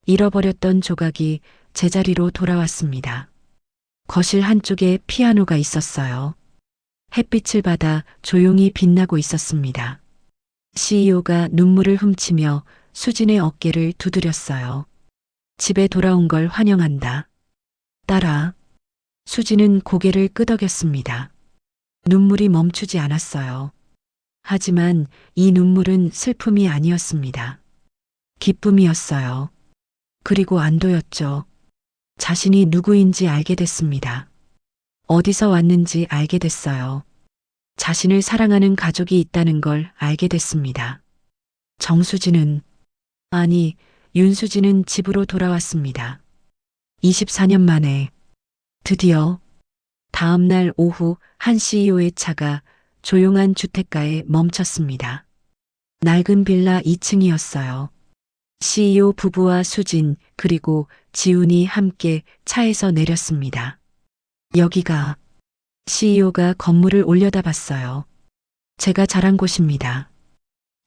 잃어버렸던 조각이 제자리로 돌아왔습니다. 거실 한쪽에 피아노가 있었어요. 햇빛을 받아 조용히 빛나고 있었습니다. CEO가 눈물을 훔치며 수진의 어깨를 두드렸어요. 집에 돌아온 걸 환영한다. 딸아. 수진은 고개를 끄덕였습니다. 눈물이 멈추지 않았어요. 하지만 이 눈물은 슬픔이 아니었습니다. 기쁨이었어요. 그리고 안도였죠. 자신이 누구인지 알게 됐습니다. 어디서 왔는지 알게 됐어요. 자신을 사랑하는 가족이 있다는 걸 알게 됐습니다. 정수진은, 아니, 윤수진은 집으로 돌아왔습니다. 24년 만에 드디어 다음 날 오후 한 CEO의 차가 조용한 주택가에 멈췄습니다. 낡은 빌라 2층이었어요. CEO 부부와 수진 그리고 지훈이 함께 차에서 내렸습니다. 여기가 CEO가 건물을 올려다봤어요. 제가 자란 곳입니다.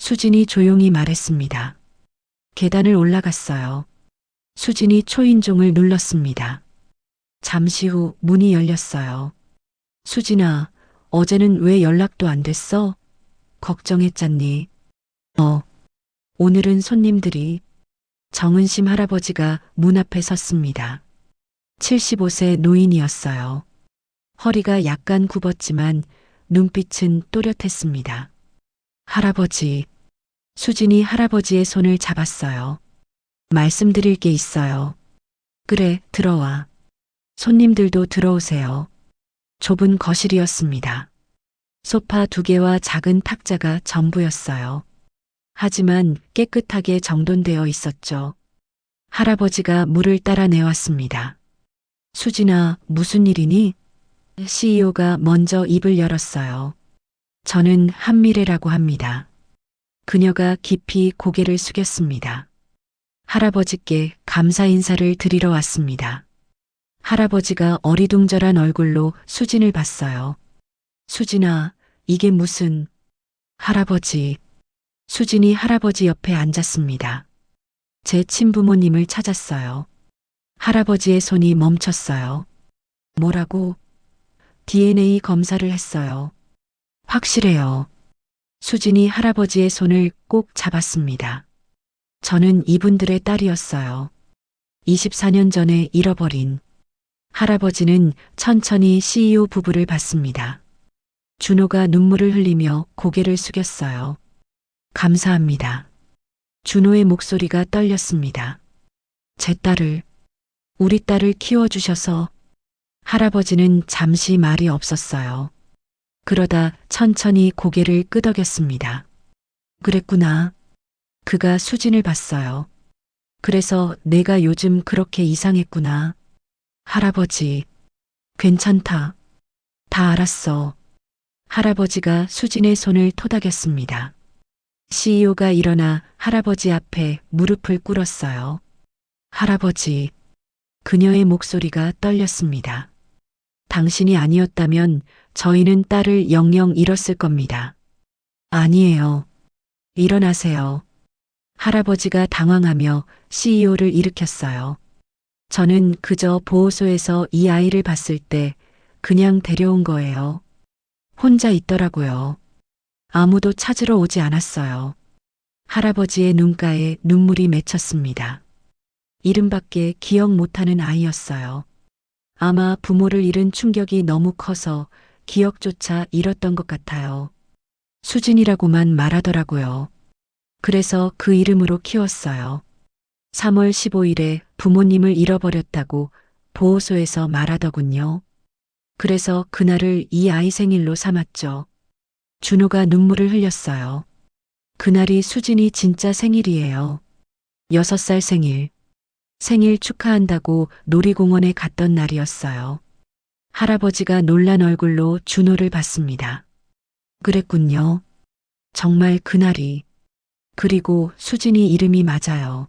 수진이 조용히 말했습니다. 계단을 올라갔어요. 수진이 초인종을 눌렀습니다. 잠시 후 문이 열렸어요. 수진아, 어제는 왜 연락도 안 됐어? 걱정했잖니. 오늘은 손님들이. 정은심 할아버지가 문 앞에 섰습니다. 75세 노인이었어요. 허리가 약간 굽었지만 눈빛은 또렷했습니다. 할아버지. 수진이 할아버지의 손을 잡았어요. 말씀드릴 게 있어요. 그래, 들어와. 손님들도 들어오세요. 좁은 거실이었습니다. 소파 2개와 작은 탁자가 전부였어요. 하지만 깨끗하게 정돈되어 있었죠. 할아버지가 물을 따라 내왔습니다. 수진아, 무슨 일이니? CEO가 먼저 입을 열었어요. 저는 한미래라고 합니다. 그녀가 깊이 고개를 숙였습니다. 할아버지께 감사 인사를 드리러 왔습니다. 할아버지가 어리둥절한 얼굴로 수진을 봤어요. 수진아, 이게 무슨... 할아버지. 수진이 할아버지 옆에 앉았습니다. 제 친부모님을 찾았어요. 할아버지의 손이 멈췄어요. 뭐라고? DNA 검사를 했어요. 확실해요. 수진이 할아버지의 손을 꼭 잡았습니다. 저는 이분들의 딸이었어요. 24년 전에 잃어버린. 할아버지는 천천히 CEO 부부를 봤습니다. 준호가 눈물을 흘리며 고개를 숙였어요. 감사합니다. 준호의 목소리가 떨렸습니다. 제 딸을, 우리 딸을 키워주셔서. 할아버지는 잠시 말이 없었어요. 그러다 천천히 고개를 끄덕였습니다. 그랬구나. 그가 수진을 봤어요. 그래서 내가 요즘 그렇게 이상했구나. 할아버지, 괜찮다. 다 알았어. 할아버지가 수진의 손을 토닥였습니다. CEO가 일어나 할아버지 앞에 무릎을 꿇었어요. 할아버지, 그녀의 목소리가 떨렸습니다. 당신이 아니었다면 저희는 딸을 영영 잃었을 겁니다. 아니에요. 일어나세요. 할아버지가 당황하며 CEO를 일으켰어요. 저는 그저 보호소에서 이 아이를 봤을 때 그냥 데려온 거예요. 혼자 있더라고요. 아무도 찾으러 오지 않았어요. 할아버지의 눈가에 눈물이 맺혔습니다. 이름밖에 기억 못하는 아이였어요. 아마 부모를 잃은 충격이 너무 커서 기억조차 잃었던 것 같아요. 수진이라고만 말하더라고요. 그래서 그 이름으로 키웠어요. 3월 15일에 부모님을 잃어버렸다고 보호소에서 말하더군요. 그래서 그날을 이 아이 생일로 삼았죠. 준호가 눈물을 흘렸어요. 그날이 수진이 진짜 생일이에요. 6살 생일. 생일 축하한다고 놀이공원에 갔던 날이었어요. 할아버지가 놀란 얼굴로 준호를 봤습니다. 그랬군요. 정말 그날이. 그리고 수진이 이름이 맞아요.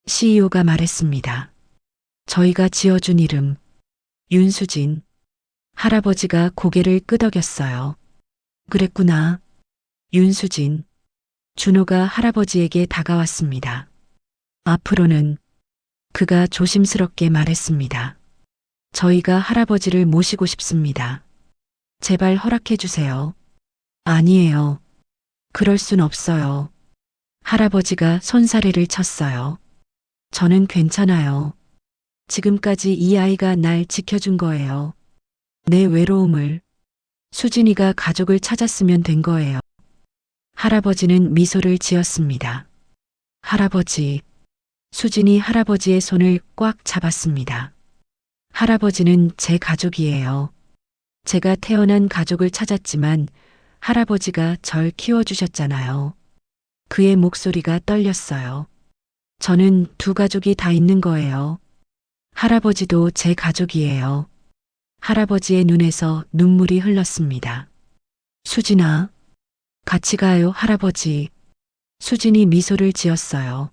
CEO가 말했습니다. 저희가 지어준 이름, 윤수진. 할아버지가 고개를 끄덕였어요. 그랬구나. 윤수진. 준호가 할아버지에게 다가왔습니다. 앞으로는 그가 조심스럽게 말했습니다. 저희가 할아버지를 모시고 싶습니다. 제발 허락해 주세요. 아니에요. 그럴 순 없어요. 할아버지가 손사래를 쳤어요. 저는 괜찮아요. 지금까지 이 아이가 날 지켜준 거예요. 내 외로움을. 수진이가 가족을 찾았으면 된 거예요. 할아버지는 미소를 지었습니다. 할아버지. 수진이 할아버지의 손을 꽉 잡았습니다. 할아버지는 제 가족이에요. 제가 태어난 가족을 찾았지만 할아버지가 절 키워주셨잖아요. 그의 목소리가 떨렸어요. 저는 두 가족이 다 있는 거예요. 할아버지도 제 가족이에요. 할아버지의 눈에서 눈물이 흘렀습니다. 수진아, 같이 가요, 할아버지. 수진이 미소를 지었어요.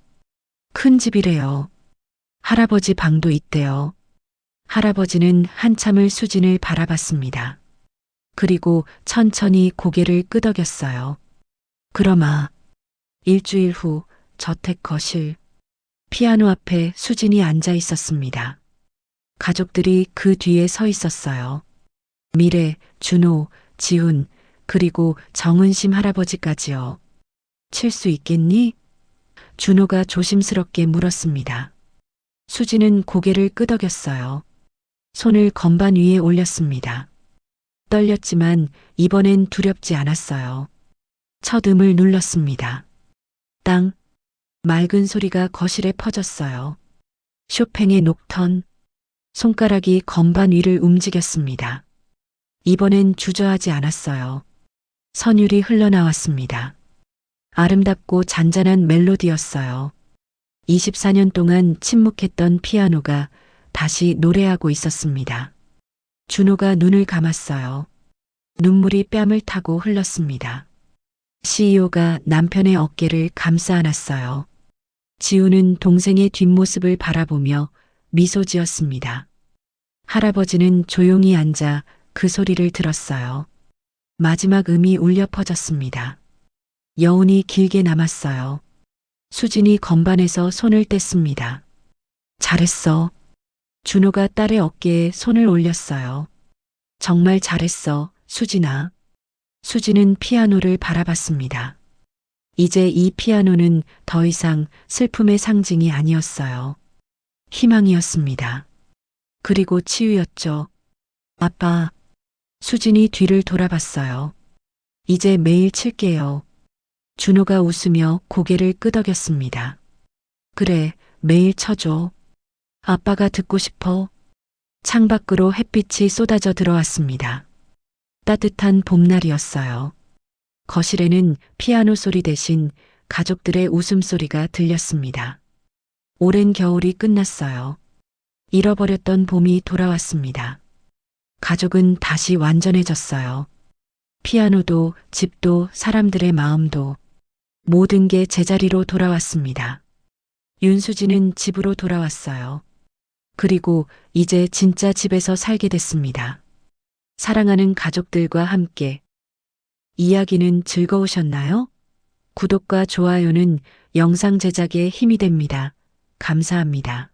큰 집이래요. 할아버지 방도 있대요. 할아버지는 한참을 수진을 바라봤습니다. 그리고 천천히 고개를 끄덕였어요. 그러마. 일주일 후 저택 거실. 피아노 앞에 수진이 앉아 있었습니다. 가족들이 그 뒤에 서 있었어요. 미래, 준호, 지훈, 그리고 정은심 할아버지까지요. 칠 수 있겠니? 준호가 조심스럽게 물었습니다. 수진은 고개를 끄덕였어요. 손을 건반 위에 올렸습니다. 떨렸지만 이번엔 두렵지 않았어요. 첫 음을 눌렀습니다. 땅, 맑은 소리가 거실에 퍼졌어요. 쇼팽의 녹턴, 손가락이 건반 위를 움직였습니다. 이번엔 주저하지 않았어요. 선율이 흘러나왔습니다. 아름답고 잔잔한 멜로디였어요. 24년 동안 침묵했던 피아노가 다시 노래하고 있었습니다. 준호가 눈을 감았어요. 눈물이 뺨을 타고 흘렀습니다. CEO가 남편의 어깨를 감싸 안았어요. 지우는 동생의 뒷모습을 바라보며 미소 지었습니다. 할아버지는 조용히 앉아 그 소리를 들었어요. 마지막 음이 울려 퍼졌습니다. 여운이 길게 남았어요. 수진이 건반에서 손을 뗐습니다. 잘했어. 준호가 딸의 어깨에 손을 올렸어요. 정말 잘했어, 수진아. 수진은 피아노를 바라봤습니다. 이제 이 피아노는 더 이상 슬픔의 상징이 아니었어요. 희망이었습니다. 그리고 치유였죠. 아빠. 수진이 뒤를 돌아봤어요. 이제 매일 칠게요. 준호가 웃으며 고개를 끄덕였습니다. 그래, 매일 쳐줘. 아빠가 듣고 싶어. 창밖으로 햇빛이 쏟아져 들어왔습니다. 따뜻한 봄날이었어요. 거실에는 피아노 소리 대신 가족들의 웃음소리가 들렸습니다. 오랜 겨울이 끝났어요. 잃어버렸던 봄이 돌아왔습니다. 가족은 다시 완전해졌어요. 피아노도, 집도, 사람들의 마음도 모든 게 제자리로 돌아왔습니다. 윤수지는 집으로 돌아왔어요. 그리고 이제 진짜 집에서 살게 됐습니다. 사랑하는 가족들과 함께. 이야기는 즐거우셨나요? 구독과 좋아요는 영상 제작에 힘이 됩니다. 감사합니다.